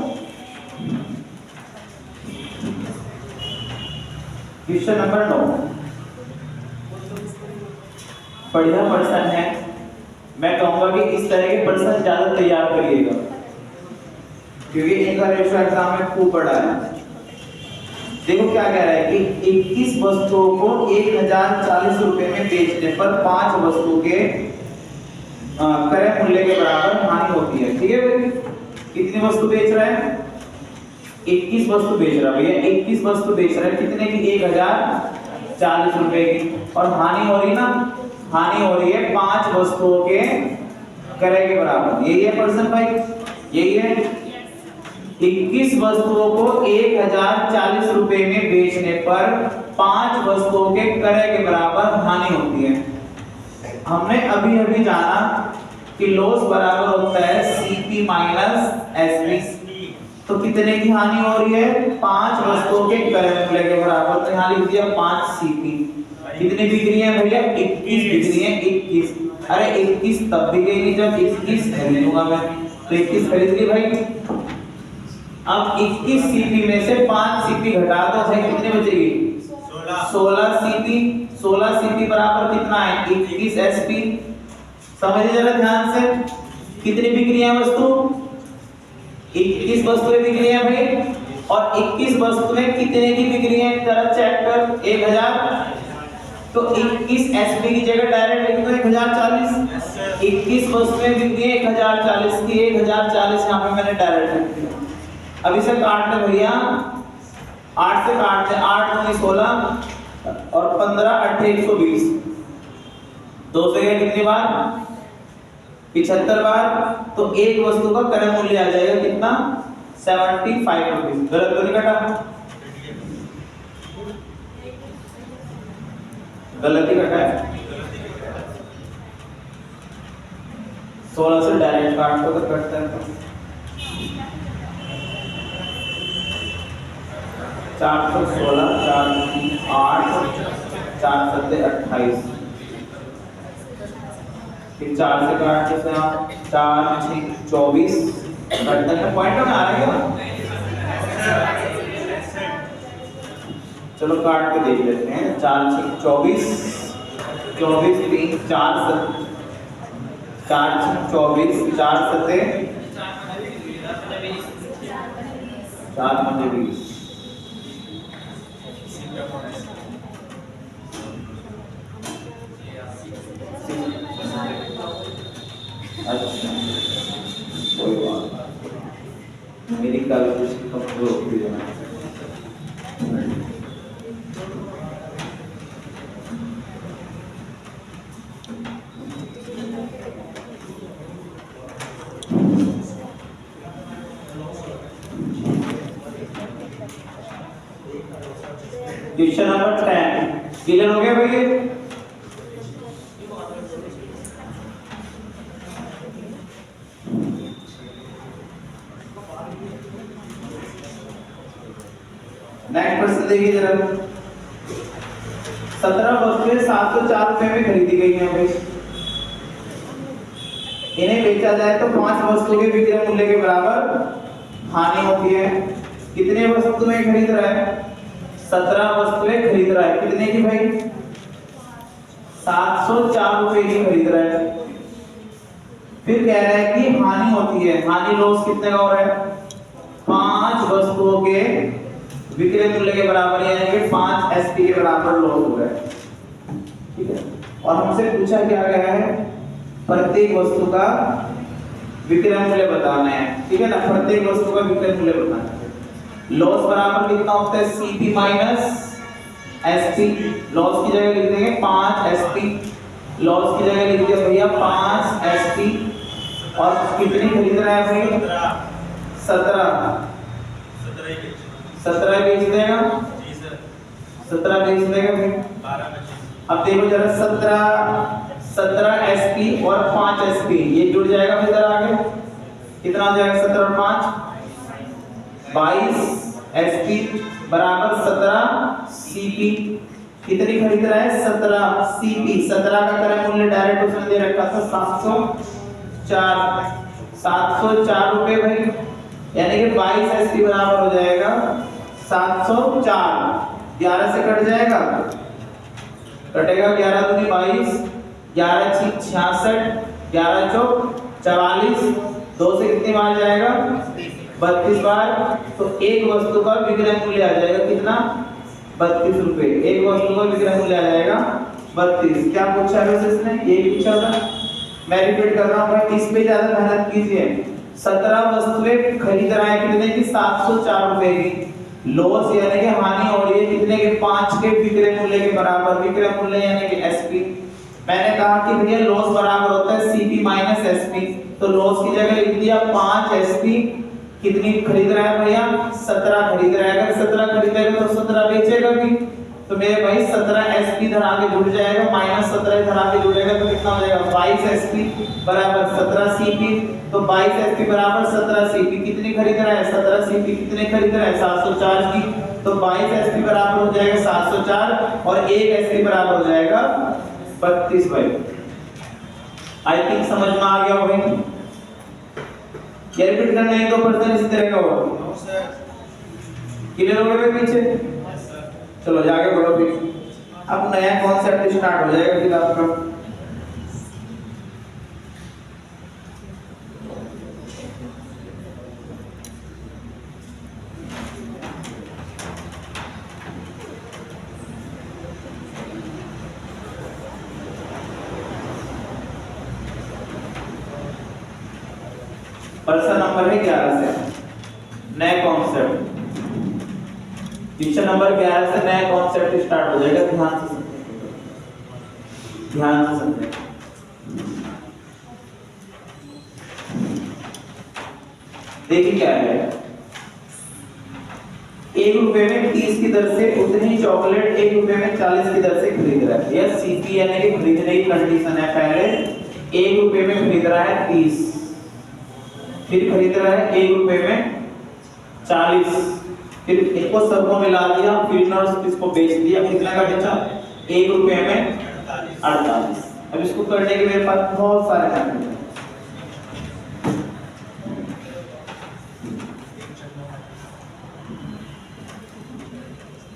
क्वेश्चन नंबर 9 बढ़िया प्रश्न है। मैं कहूंगा कि इस तरह के प्रश्न ज्यादा तैयार करिएगा, क्योंकि इनका रेशो एग्जाम में खूब बड़ा है। देखो क्या कह रहा है कि 21 वस्तुओं को 1040 रुपए में बेचने पर 5 वस्तु के क्रय मूल्य के बराबर हानि होती है। ठीक है भाई, कितनी वस्तु बेच रहा है? 21 वस्तु बेच रहा है भैया। 21 वस्तु बेच रहा है, कितने की? 1040 रुपए की। और हानि हो रही ना, हानि हो रही है 5 वस्तुओं के क्रय के बराबर। यही है प्रश्न भाई, यही है। 21 वस्तुओं को 1040 रुपए में बेचने पर 5 वस्तुओं के क्रय के बराबर हानि होती है। हमने अभी अभी जाना कि लॉस बराबर होता है सीपी माइनस एसपी। तो कितने की हानि हो रही है? 5 वस्तुओं के क्रय मूल्य के बराबर। तो यहाँ लिख दिया 5 सीपी। कितनी बिक्री है भैया? 21 बिक्री है। 21, अरे 21 तब बिकेगी जब 21 खरीदूंगा मैं, तो 21 खरीद ली भाई। अब 21 सीपी में से 5 सीपी घटा दो, कितने बचेगी? 16 सीपी। 16 सीपी बराबर कितना है? 21 एसपी। समझिए जरा ध्यान से, कितनी बिक्री है वस्तु? 21 वस्तुएं बिक्री है भाई। और 21 वस्तुएं कितने की बिक्री है जरा चेक कर? 1000। तो 21 एसपी की जगह डायरेक्ट लिख दो 1040। 21 वस्तुएं बिक्री है 1040 की, 1040 यहाँ पे मैंने डायरेक्ट लिख दिया। अब इसे काट ले भैया, 8 से काट ले, 8 दूनी 16 और 15 8 120। 2 से गए कितनी बार? 75 बार। तो एक वस्तु का क्रय मूल्य आ जाएगा कितना? 75 रुपीज। गलत तो नहीं कटा? गलत ही कटा है। 16 से डायरेक्ट काट दो तो कटता है। 416, 4 8, 4 7 28, फिर 4 से काट के से आप 4 6 24 घटना का पॉइंट में आ रहा है क्या? चलो काट के देख लेते हैं। 4 6 24, 24 3 4 7, 4 6 24, 4 7 4 5 20। अच्छा कोई बात, मेरी कैलकुलेशन कमजोर होती है। क्वेश्चन नंबर 10 क्लियर हो गया भैया? नेक्स्ट क्वेश्चन देखिए जरा। 17 वस्तुएं 704 रुपए में खरीदी गई हैं भाई। इन्हें बेचा जाए तो 5 वस्तुओं के विक्रय मूल्य के बराबर हानि होती है। कितने वस्तुएं खरीद रहा है? 17 वस्तुएं खरीद रहा है। कितने की भाई? 704 रुपए की खरीद रहा है। फिर कह रहा है कि हानि होती है। हानि लॉस कितने का हो रहा है? 5 वस्तुओं के विक्रय मूल्य के बराबर, यानी कि 5 एसपी के बराबर लॉस हो रहा है। ठीक है, और हमसे पूछा क्या गया है? प्रत्येक वस्तु का विक्रय मूल्य बताना है। ठीक है ना, प्रत्येक वस्तु का विक्रय मूल्य बताना है। लॉस बराबर कितना होता है? CP minus SP. लॉस की जगह लिख देंगे 5 एसपी। लॉस की जगह लिख दिया भैया 5 एसपी। और कितनी खरीद रहा है भाई? 17 बेच देगा। 17 बेच देगा भाई। अब देखो जरा, 17 एसपी और 5 एसपी ये जुड़ जाएगा फिर इधर आगे कितना हो जाएगा? 17 और 5 22 एसपी बराबर 17 सीपी। कितनी खरीद रहा है? 17 सीपी। 17 का क्रय मूल्य डायरेक्ट उसने दे रखा था 704 रुपए भाई, यानी कि 22 एसपी बराबर हो जाएगा 704। 11 से कट जाएगा, कटेगा 11 दूनी 22, 11 6 66, 11 चौक 44, 2 से कितनी बार जाएगा? 32 बार। तो एक वस्तु का विक्रय मूल्य आ जाएगा कितना? 32 रुपए। एक वस्तु का विक्रय मूल्य आ जाएगा 32। क्या पूछा है वैसे इसने? ये पूछा था। मैं रिपीट कर रहा हूँ भाई, इस पे ज्यादा मेहनत कीजिए। 17 वस्तुएं खरीद रहा है कितने की? 704 रुपए की। लॉस यानी कि हानि हो रही है कितने के? 5 के विक्रय मूल्य के बराबर। विक्रय मूल्य यानी कि एसपी। मैंने कहा कि भैया लॉस बराबर होता है सीपी माइनस एसपी, तो लॉस की जगह लिख दिया 5 एसपी। कितनी खरीद रहा है भैया? 17 खरीद रहा है। अगर 17 खरीदेगा तो 17 बेचेगा भी, तो मेरे भाई 17 एसपी इधर आके जुड़ जाएगा, माइनस 17 इधर आके जुड़ेगा, तो कितना हो जाएगा? 22 एसपी बराबर 17 सीपी। तो 22 एसपी बराबर 17 सीपी। कितनी खरीद रहा है? 17 सीपी। कितने खरीद रहा है? 704 की। तो 22 एसपी बराबर हो जाएगा 704 और 1 एसपी बराबर हो जाएगा 32 भाई। आई थिंक समझ में आ गया होगा। क्या रिपीट करना है? 2% इसी तरह का होगा। क्लियर हो गया पीछे? चलो जाके बढ़ो फिर। अब नया कॉन्सेप्ट स्टार्ट हो जाएगा फिर आपका। पर्सन नंबर है 11 से नया कॉन्सेप्ट। क्वेश्चन नंबर 11 से नया कॉन्सेप्ट स्टार्ट हो जाएगा। ध्यान से समझें। देखिए क्या है, 1 रुपए में 30 की दर से उतनी चॉकलेट 1 रुपए में 40 की दर से खरीद रहा है। यह सीपी यानी कि खरीदने की कंडीशन है। पहले 1 रुपए में खरीद रहा है 30, फिर खरीद रहा है 1 रुपए में 40, फिर इनको सबको मिला दिया, फिर इन्होंने इसको बेच दिया, कितना का बेचा? 1 रुपए में 48। अब इसको करने के मेरे पास बहुत सारे मेथड हैं।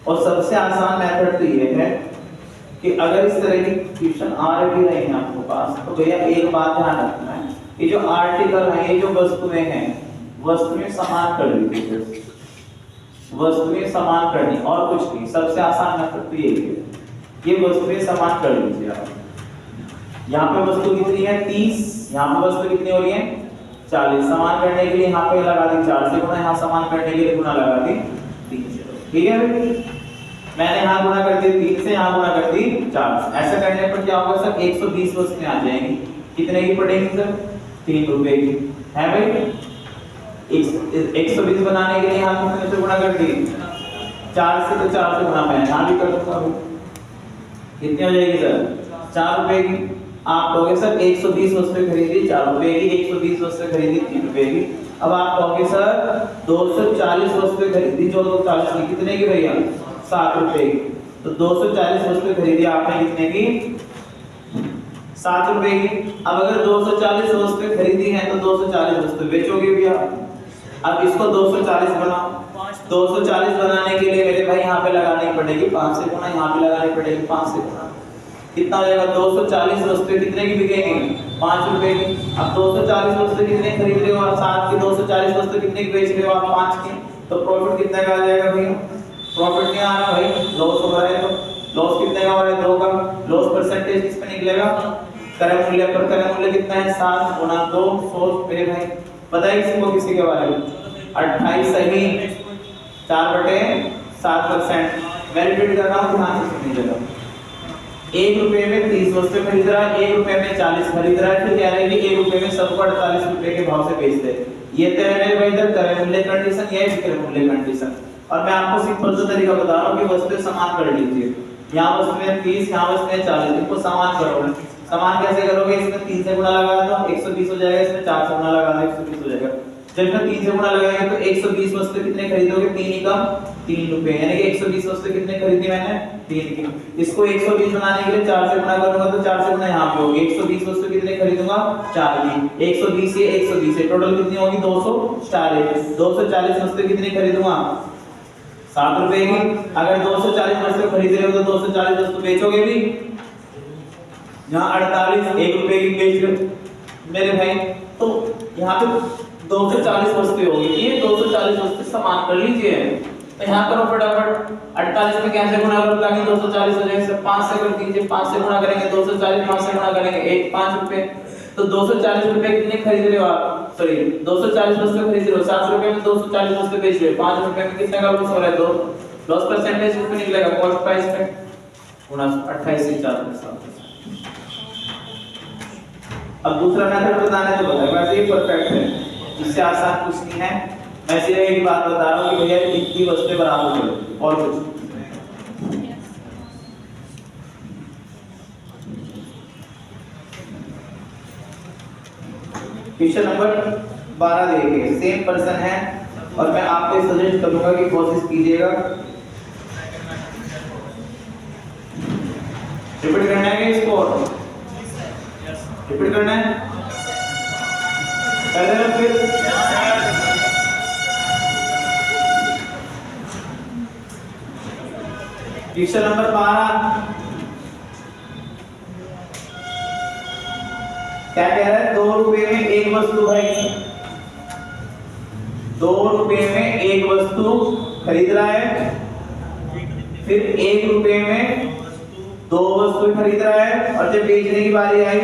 और सबसे आसान मेथड तो ये है कि अगर इस तरह की क्वेश्चन आ रही है आपके पास, तो भैया एक बात ध्यान रखना है, ये जो आर्टिकल है, ये जो वस्तुएं हैं, वस्तुएं समान कर लीजिए, वस्तुएं समान करनी और कुछ नहीं। सबसे आसान मेथड तो यही है, ये वस्तुएं समान कर लीजिए आप। यहाँ पे वस्तु कितनी है? 30, यहाँ पे वस्तु कितनी हो रही है? 40। समान करने के लिए यहाँ पे लगा दी 4 से गुना, यहाँ समान करने के लिए गुना लगा दी 3 से। ठीक है भाई, मैंने यहाँ गुना कर दी 3 से, यहाँ गुना कर दी 4 से। ऐसा करने पर क्या होगा सर? 120 वस्तुएं आ जाएंगी। कितने की पड़ेगी सर? 3 रुपए की, है भाई। 120 बनाने के लिए यहाँ कितने से गुना कर दी? 4 से, तो 4 से गुना मैं यहाँ भी कर दूंगा। कितनी हो जाएगी सर? 4 रुपए की। आप कहोगे सर 120 वस्तुएं खरीदी 4 रुपए की, 120 वस्तुएं खरीदी 3 रुपए की। अब आप कहोगे सर 240 वस्तुएं खरीदी, जो 240 की कितने की भैया? 7 रुपए की। तो 240 वस्तुएं खरीदी आपने कितने की? 7 रुपए की। अब अगर 240 वस्तुएं खरीदी हैं तो 240 वस्तुएं बेचोगे भी आप। अब इसको 240 बनाओ। 240 बनाने के लिए मेरे भाई यहाँ पे लगानी पड़ेगी 5 से गुना, यहाँ पे लगानी पड़ेगी 5 से गुना। कितना हो जाएगा? 240 वस्तुएं कितने की बिकेंगी? 5 रुपए की। अब 240 वस्तुएं कितने खरीद रहे हो आप? 7 की। 240 वस्तुएं कितने की बेच रहे हो आप? 5 की। तो प्रॉफिट कितने का आ जाएगा भैया? प्रॉफिट नहीं आ रहा भाई, लॉस हो रहा है। तो लॉस कितने का हो रहा है? 2 का। लॉस परसेंटेज किस पे निकलेगा? क्रय मूल्य पर। क्रय मूल्य कितना है? 7 गुना 2 100 मेरे भाई। पता है किसी को किसी के बारे में? 28 सही, 4/7%। मैं रिपीट कर रहा हूँ, ध्यान से सुनिएगा। 1 रुपए में 30 वस्तुएं खरीद रहा है, 1 रुपए में 40 खरीद रहा है, फिर कह रहा है कि 1 रुपए में सबको 48 रुपए के भाव से बेच दे। ये तो है मेरे भाई इधर क्रय मूल्य कंडीशन, ये है विक्रय मूल्य कंडीशन। और मैं आपको सिंपल सा तरीका बता रहा हूँ कि वस्तुएं समान कर लीजिए। यहाँ वस्तुएं 30, यहाँ वस्तुएं 40, इनको समान करोगे। समान कैसे करोगे? इसमें 3 से गुणा लगा दो 120 हो जाएगा, इसमें 4 से गुणा लगा दो 120 हो जाएगा। जब इसमें 3 से गुणा लगाएंगे तो 120 वस्तु कितने खरीदोगे? 3 ही कम 3 रुपए, यानी कि 120 वस्तु कितने खरीदी मैंने? 3 की। इसको 120 बनाने के लिए 4 से गुणा करूंगा तो 4 से गुणा यहाँ पे होगी। 120 वस्तु कितने खरीदूंगा? 4 की। 120 से 120 से टोटल कितनी होगी? 240। 240 वस्तु कितनी खरीदूंगा? 7 रुपए की। अगर 240 वस्तु खरीद रहे हो तो 240 वस्तु बेचोगे भी। यहाँ 48 1 रुपए की बेच रहे हो मेरे भाई, तो यहाँ पे 240 वस्तुएं होगी। ये 240 वस्तु समान कर लीजिए। तो यहाँ करो फटाफट, 48 में कैसे गुणा करो ताकि 240 हो जाए? सब 5 से कर दीजिए। 5 से गुणा करेंगे 240, 5 से गुणा करेंगे 5 रुपए। तो 240 रुपए कितने खरीद रहे हो आप? सॉरी 240 वस्तु खरीद रहे हो, 7 रुपए में 240 वस्तु बेच रहे हो, 5 रुपए में कितने का लॉस हो रहा है? 2। लॉस परसेंटेज कितना निकलेगा? कॉस्ट प्राइस पे गुणा 28 से 4%। अब दूसरा मेथड बताने तो बताया, वैसे ये परफेक्ट है, इससे आसान कुछ नहीं है। मैं सिर्फ एक बात बता रहा हूँ कि भैया इतनी वस्तुएं बराबर करो और कुछ। क्वेश्चन नंबर 12 देखिए, सेम पर्सन है और मैं आपको सजेस्ट करूंगा कि कोशिश कीजिएगा। रिपीट करना है इसको, रिपीट करना है, कर देना फिर। क्वेश्चन नंबर 12 क्या कह रहा है? 2 रुपए में एक वस्तु भाई, 2 रुपए में एक वस्तु खरीद रहा है, फिर 1 रुपए में 2 वस्तु खरीद रहा है, और जब बेचने की बारी आई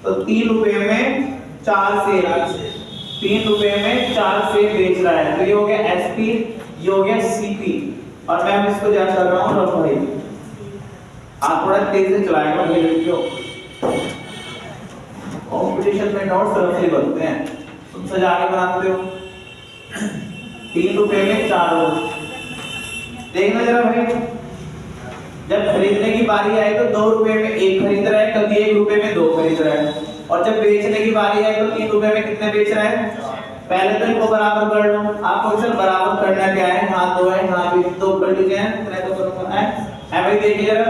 तो 3 रुपए में 4 से 3 रुपए में 4 से बेच रहा है। तो ये हो गया एसपी, ये हो गया सीपी, और मैं इसको क्या कर रहा हूँ रफ भाई, आप थोड़ा तेज से चलाएगा वीडियो। कंपटीशन में नोट्स रफली बनते हैं, तुम सजा के बनाते हो। 3 रुपए में 4 देखना जरा भाई, जब खरीदने की बारी आए तो 2 रुपए में 1 खरीद रहा है, कभी 1 रुपए में 2 खरीद रहा है, और जब बेचने की बारी आए तो 3 रुपए में कितने बेच रहा है? पहले तो इनको बराबर कर लो। आपको अक्सर बराबर करना क्या है, यहाँ 2 है, यहाँ भी 2 कर लीजिए, इतना तो करूंगा है भाई। देखिए जरा,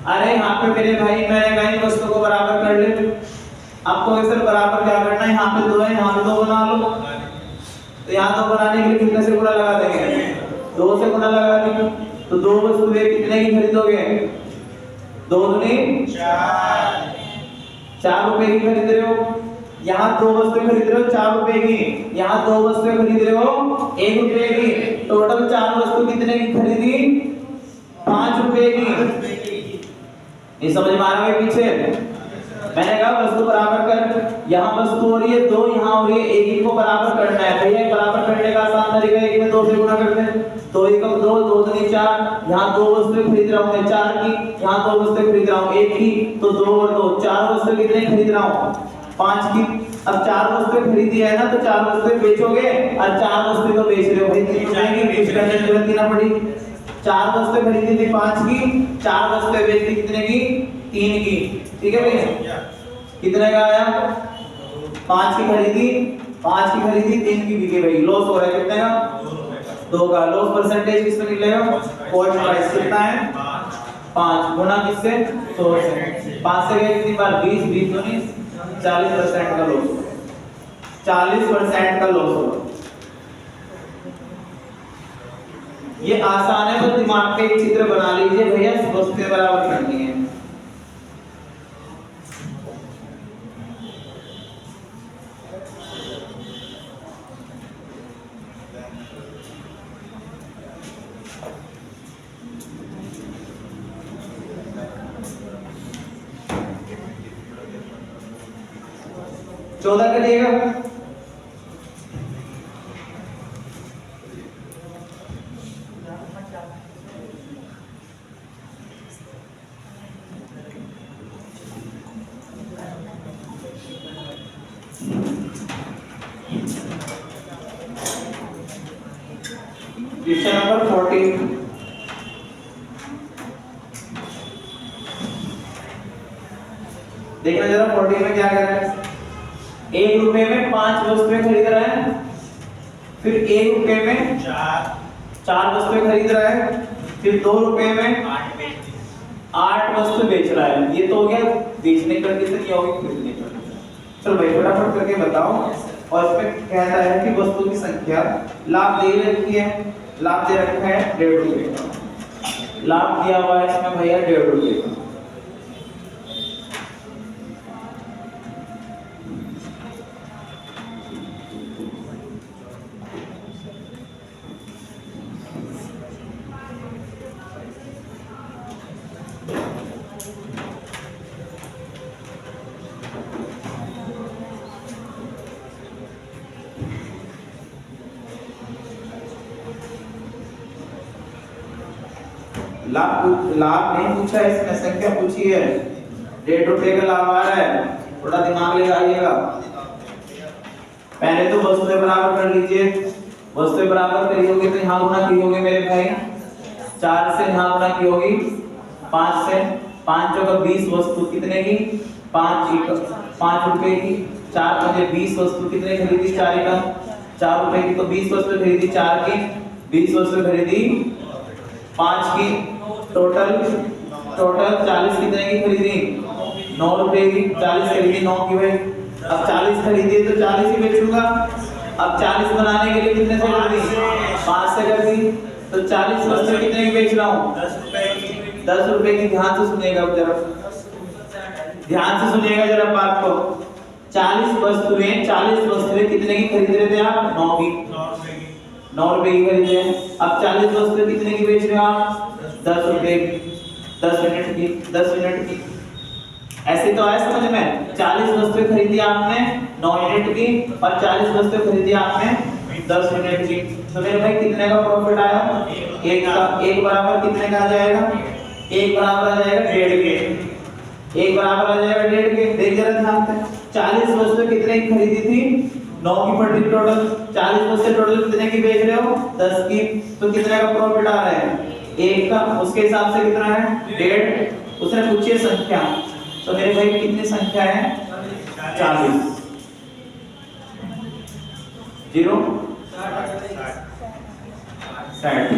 अरे यहाँ पे मेरे भाई मैंने कहा इन वस्तु को बराबर कर ले। आपको अक्सर बराबर क्या करना है, यहाँ पे 2 है, यहाँ पे 2 बना लो। तो यहाँ 2 बनाने के लिए कितने से गुणा लगा देंगे, 2 से गुणा लगा देंगे। तो 2 वस्तुएं कितने की खरीदोगे, 2 दूनी 4 रुपए की खरीद रहे हो। यहाँ 2 वस्तुएं खरीद रहे हो 4 रुपए की, यहाँ 2 वस्तुएं खरीद रहे हो 1 रुपए की। टोटल 4 वस्तु कितने की खरीदी, 5 रुपए की। ये समझ में आ रहा है पीछे? मैंने कहा वस्तु बराबर कर, यहाँ वस्तु हो रही है 2, यहाँ हो रही है 1, इनको बराबर करना है भैया। बराबर करने का आसान तरीका है, 1 में 2 से गुणा करते हैं, तो 1 2, 2 दूनी 4। यहाँ 2 वस्तुएं खरीद रहा हूँ मैं 4 की, यहाँ 2 वस्तुएं खरीद रहा हूँ 1 की, तो 2 और 2 4 वस्तुएं कितने खरीद रहा हूँ, 5 की। अब 4 वस्तुएं खरीदी है ना, तो 4 वस्तुएं बेचोगे, और 4 वस्तुएं तो बेच रहे हो भाई, कितने की बेच करने की जरूरत ना पड़ी। 4 वस्तुएं खरीदी थी 5 की, 4 वस्तुएं बेची कितने की, 3 की। ठीक है भैया, कितने का आया, 5 की खरीदी, 5 की खरीदी, 3 की बिकी भाई। लॉस हो रहा है कितने का, 2 का। लॉस परसेंटेज किसमें निकलेगा, कॉस्ट प्राइस कितना है 5 गुना किससे, 100 से। 5 से गए कितनी बार, 20, 20 दूनी 40% का लॉस, 40% का लॉस होगा। ये आसान है, तो दिमाग पे एक चित्र बना लीजिए भैया, वस्तुएं बराबर करनी है। चौदह करिएगा, क्वेश्चन नंबर 14। देखना जरा 14 में क्या कर रहा है। 1 रुपए में 5 वस्तुएं खरीद रहा है, फिर 1 रुपए में 4 वस्तुएं खरीद रहा है, फिर 2 रुपए में 8 वस्तु बेच रहा है। ये तो हो गया बेचने का कंडीशन, ये हो गई खरीदने का। चलो भाई फटाफट करके बताओ। और इसमें कहता है कि वस्तु की संख्या, लाभ दे रखी है, लाभ दे रखा है 1.5 रुपए का, लाभ दिया हुआ है इसमें भैया 1.5 रुपए का। लाभ नहीं पूछा है इसमें, संख्या पूछी है। 1.5 रुपए का लाभ आ रहा है, थोड़ा दिमाग लगाइएगा। पहले तो वस्तुएं बराबर कर लीजिए, वस्तुएं बराबर करियोगे तो यहाँ गुणा करियोगे मेरे भाई, 4 से यहाँ गुणा की होगी 5 से, 5 का 20 वस्तु कितने की, 5 रुपए की। 4 मुझे 20 वस्तु कितने खरीदी, 4 का 4 रुपए की, तो 20 वस्तु खरीदी 4 की, 20 वस्तु खरीदी 5 की। टोटल 40 कितने की खरीदी, 9 रुपए की। 40 खरीदी 9 की भाई। अब 40 खरीदी तो 40 ही बेचूंगा। अब 40 बनाने के लिए कितने से कर दी, 5 से कर दी। तो 40 वस्तु कितने की बेच रहा हूँ, 10 रुपए की। ध्यान से सुनिएगा जरा, ध्यान से सुनिएगा जरा बात को। 40 वस्तुएं कितने की खरीद रहे थे आप, 9 की, 9 रुपए की खरीद रहे हैं। अब 40 वस्तुएं कितने की बेच रहे हो आप, 10 रुपए की, 10 मिनट की, 10 मिनट की। ऐसे तो आया समझ में। 40 वस्तुएं खरीदी आपने 9 मिनट की, और 40 वस्तुएं खरीदी आपने 10 मिनट की। तो मेरे भाई कितने का प्रॉफिट आया, 1 का। 1 बराबर कितने का आ जाएगा, 1 बराबर आ जाएगा 1.5 के। 1 बराबर आ जाएगा 1.5 के। देख जरा ध्यान से, 40 वस्तुएं कितने की खरीदी थी, 9 की पड़ी टोटल। 40 वस्तुएं टोटल कितने की बेच रहे हो, 10 की। तो कितने का प्रॉफिट आ रहा है, 1 का। उसके हिसाब से कितना है, 1.5। उसने पूछी है संख्या, तो मेरे भाई कितनी संख्या है, 40। 0 60।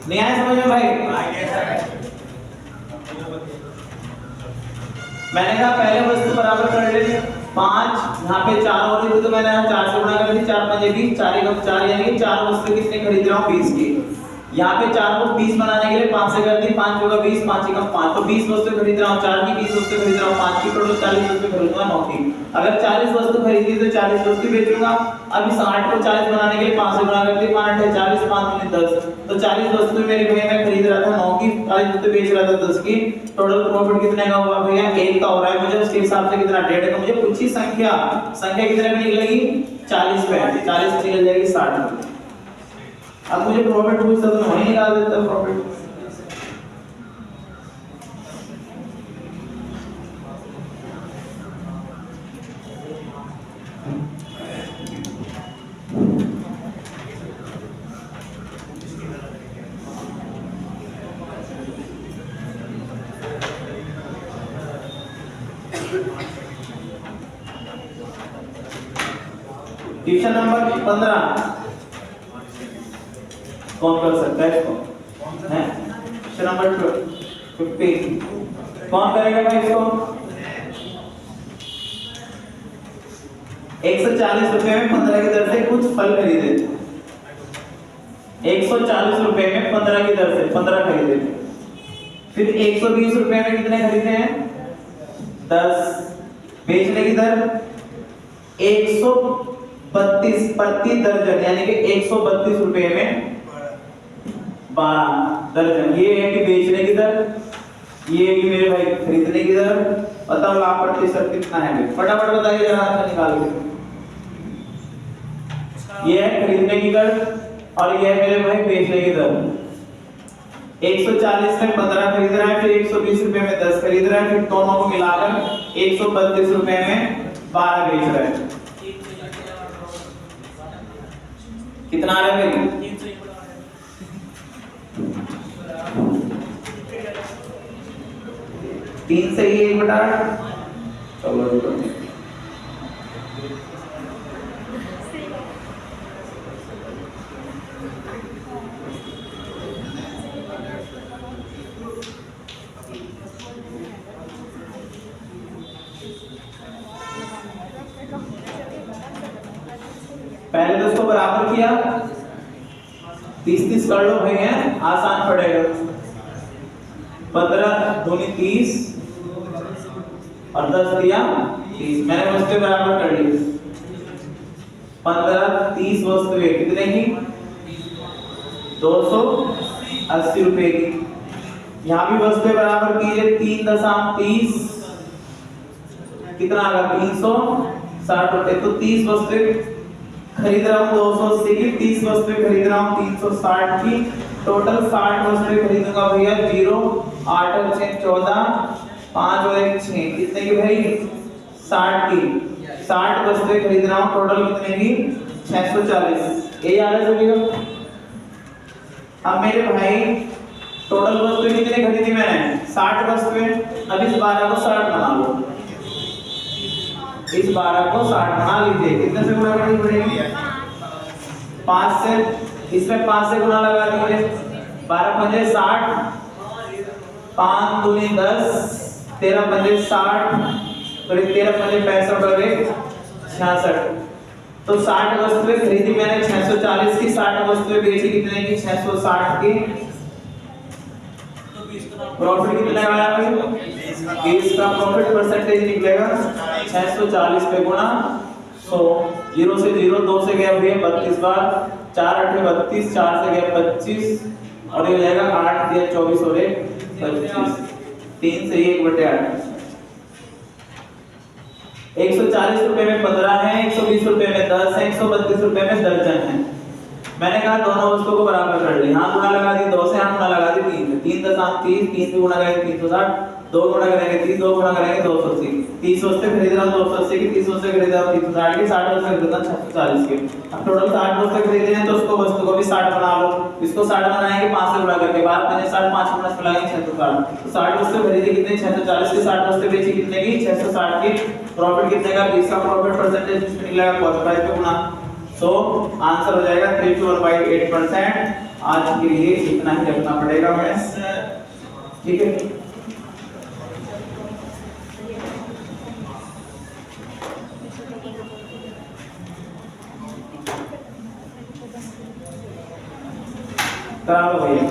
नहीं आया समझ में भाई? मैंने कहा पहले वस्तु बराबर कर ले 5, यहाँ पे 4 हो रही थी तो मैंने यहाँ 4 से गुणा कर दी, 4 5 20, 4 1 4 यानी कि 4 वस्तु कितने खरीद रहा हूँ 20 की। यहाँ पे 4 को 20 बनाने के लिए 5 से कर दी, 5 होगा 20, 5 1 5, तो 20 वस्तु खरीद रहा हूँ, 4 की 20 वस्तु खरीद रहा हूँ, 5 की टोटल 40 वस्तु खरीदूंगा 9 की। अगर 40 वस्तु खरीदी तो 40 वस्तु बेचूंगा। अब इस 8 को 40 बनाने के लिए 5 से गुणा कर दी, 5 8 40, 5 9 10, तो 40 वस्तु मेरे भैया मैं खरीद रहा था 9 की, 40 वस्तु बेच रहा था 10 की। टोटल प्रॉफिट कितने का हुआ भैया? 1 का हो रहा है मुझे, उसके हिसाब से कितना 1.5 का मुझे कुछ ही संख्या कितने में निकलेगी? 40 पे, 40 से निकल जाएगी 60 में। अब मुझे प्रॉफिट पूछता तो मैं वही निकाल देता प्रॉफिट। क्वेश्चन नंबर 15 कौन कर सकता है इसको? हैं? क्वेश्चन नंबर 15 कौन करेगा भाई इसको? 140 रुपए में 15 की दर से कुछ फल खरीदे। 140 रुपए में 15 की दर से 15 खरीदे। फिर 120 रुपए में कितने खरीदे हैं? 10। बेचने की दर 132 प्रति दर्जन, यानी कि 132 रुपए में 12 दर्जन। ये है कि बेचने की दर, ये है कि मेरे भाई खरीदने की दर। बताओ लाभ प्रतिशत कितना है? फटाफट बताइए जरा हाथ से निकाल के। ये है खरीदने की दर और ये है मेरे भाई बेचने की दर। 140 में 15 खरीद रहा है, फिर 120 रुपए में 10 खरीद रहा है, फिर दोनों को मिलाकर 132 रुपए में 12 बेच रहा है। कितना आ रहा है भाई? 3 से ही 1/8। चलो पहले तो इसको बराबर किया, 30 कर लो भैया, आसान पड़ेगा। 15 दूनी 30 और 10 दिया 30, मैंने वस्तु बराबर कर ली। 15 30 वस्तुएं कितने की? 280 रुपए की। यहाँ भी वस्तुएं बराबर कीजिए, 3.30 कितना आ गया? 360 रुपए। तो 30 वस्तुएं खरीद रहा हूँ 280 की, 30 वस्तुएं खरीद रहा हूँ 360 की, टोटल 60 वस्तुएं खरीदूंगा भैया। 0 8 और 6 14, 5 और 1 6, कितने की भाई? 60 की। 60 वस्तुएं खरीद रहा हूँ, टोटल कितने की? 640। ये याद है सभी को? अब मेरे भाई टोटल वस्तुएं कितने खरीदी मैंने? 60 वस्तुएं। अब इस 12 को 60 बना लो, इस 12 को 60 बना लीजिए। कितने से गुणा करनी पड़ेगी? 5 से। इसमें 5 से गुणा लगा दीजिए, 12 पंजे 60, 5 दूनी 10, 13 पंजे 60, और 13 पंजे 65 और 1 66। तो 60 वस्तुएं खरीदी मैंने 640 की, 60 वस्तुएं बेची कितने की? 660 की। प्रॉफिट कितना आया भाई? 20 का प्रॉफिट परसेंटेज निकलेगा 640 पे गुणा 100। 0 से 0, 2 से गया भैया 32 बार, 4 8 32, 4 से गया 25 और ये हो जाएगा 8 दिया 24 और 1 25, 3 से 1/8। 140 रुपए में 15 है, 120 रुपए में 10 है, 132 रुपए में दर्जन है। मैंने कहा दोनों वस्तुओं को बराबर कर ली। हाथ गुणा लगा दी 2 से, हाथ गुणा लगा दी 3 से। 3 10 30, 3 से गुणा करें 360, 2 गुणा करेंगे 30, 2 गुणा करेंगे 280, 30 वस्तु खरीद रहा हूँ 280 की, 30 वस्तु खरीद रहा हूँ 360 की, 60 वस्तु खरीद रहा हूँ 640 की। अब टोटल 60 वस्तु खरीद रहे हैं तो उसको वस्तु को भी 60 बना लो, इसको 60 बनाएंगे 5 से गुणा करके, बाद में 60 5 गुणा से लगाएंगे 660, तो 60 वस्तु खरीदी कितने 640 की, 60 वस्तु बेची कितने की 660 की, प्रॉफिट कितने का 20 का प्रॉफिट परसेंटेज इसमें निकलेगा कॉस्ट प्राइस पे गुणा। सो आंसर हो जाएगा 3 to 1/8%। आज के लिए इतना ही रखना पड़ेगा मैथ्स, ठीक है। करा लो भैया।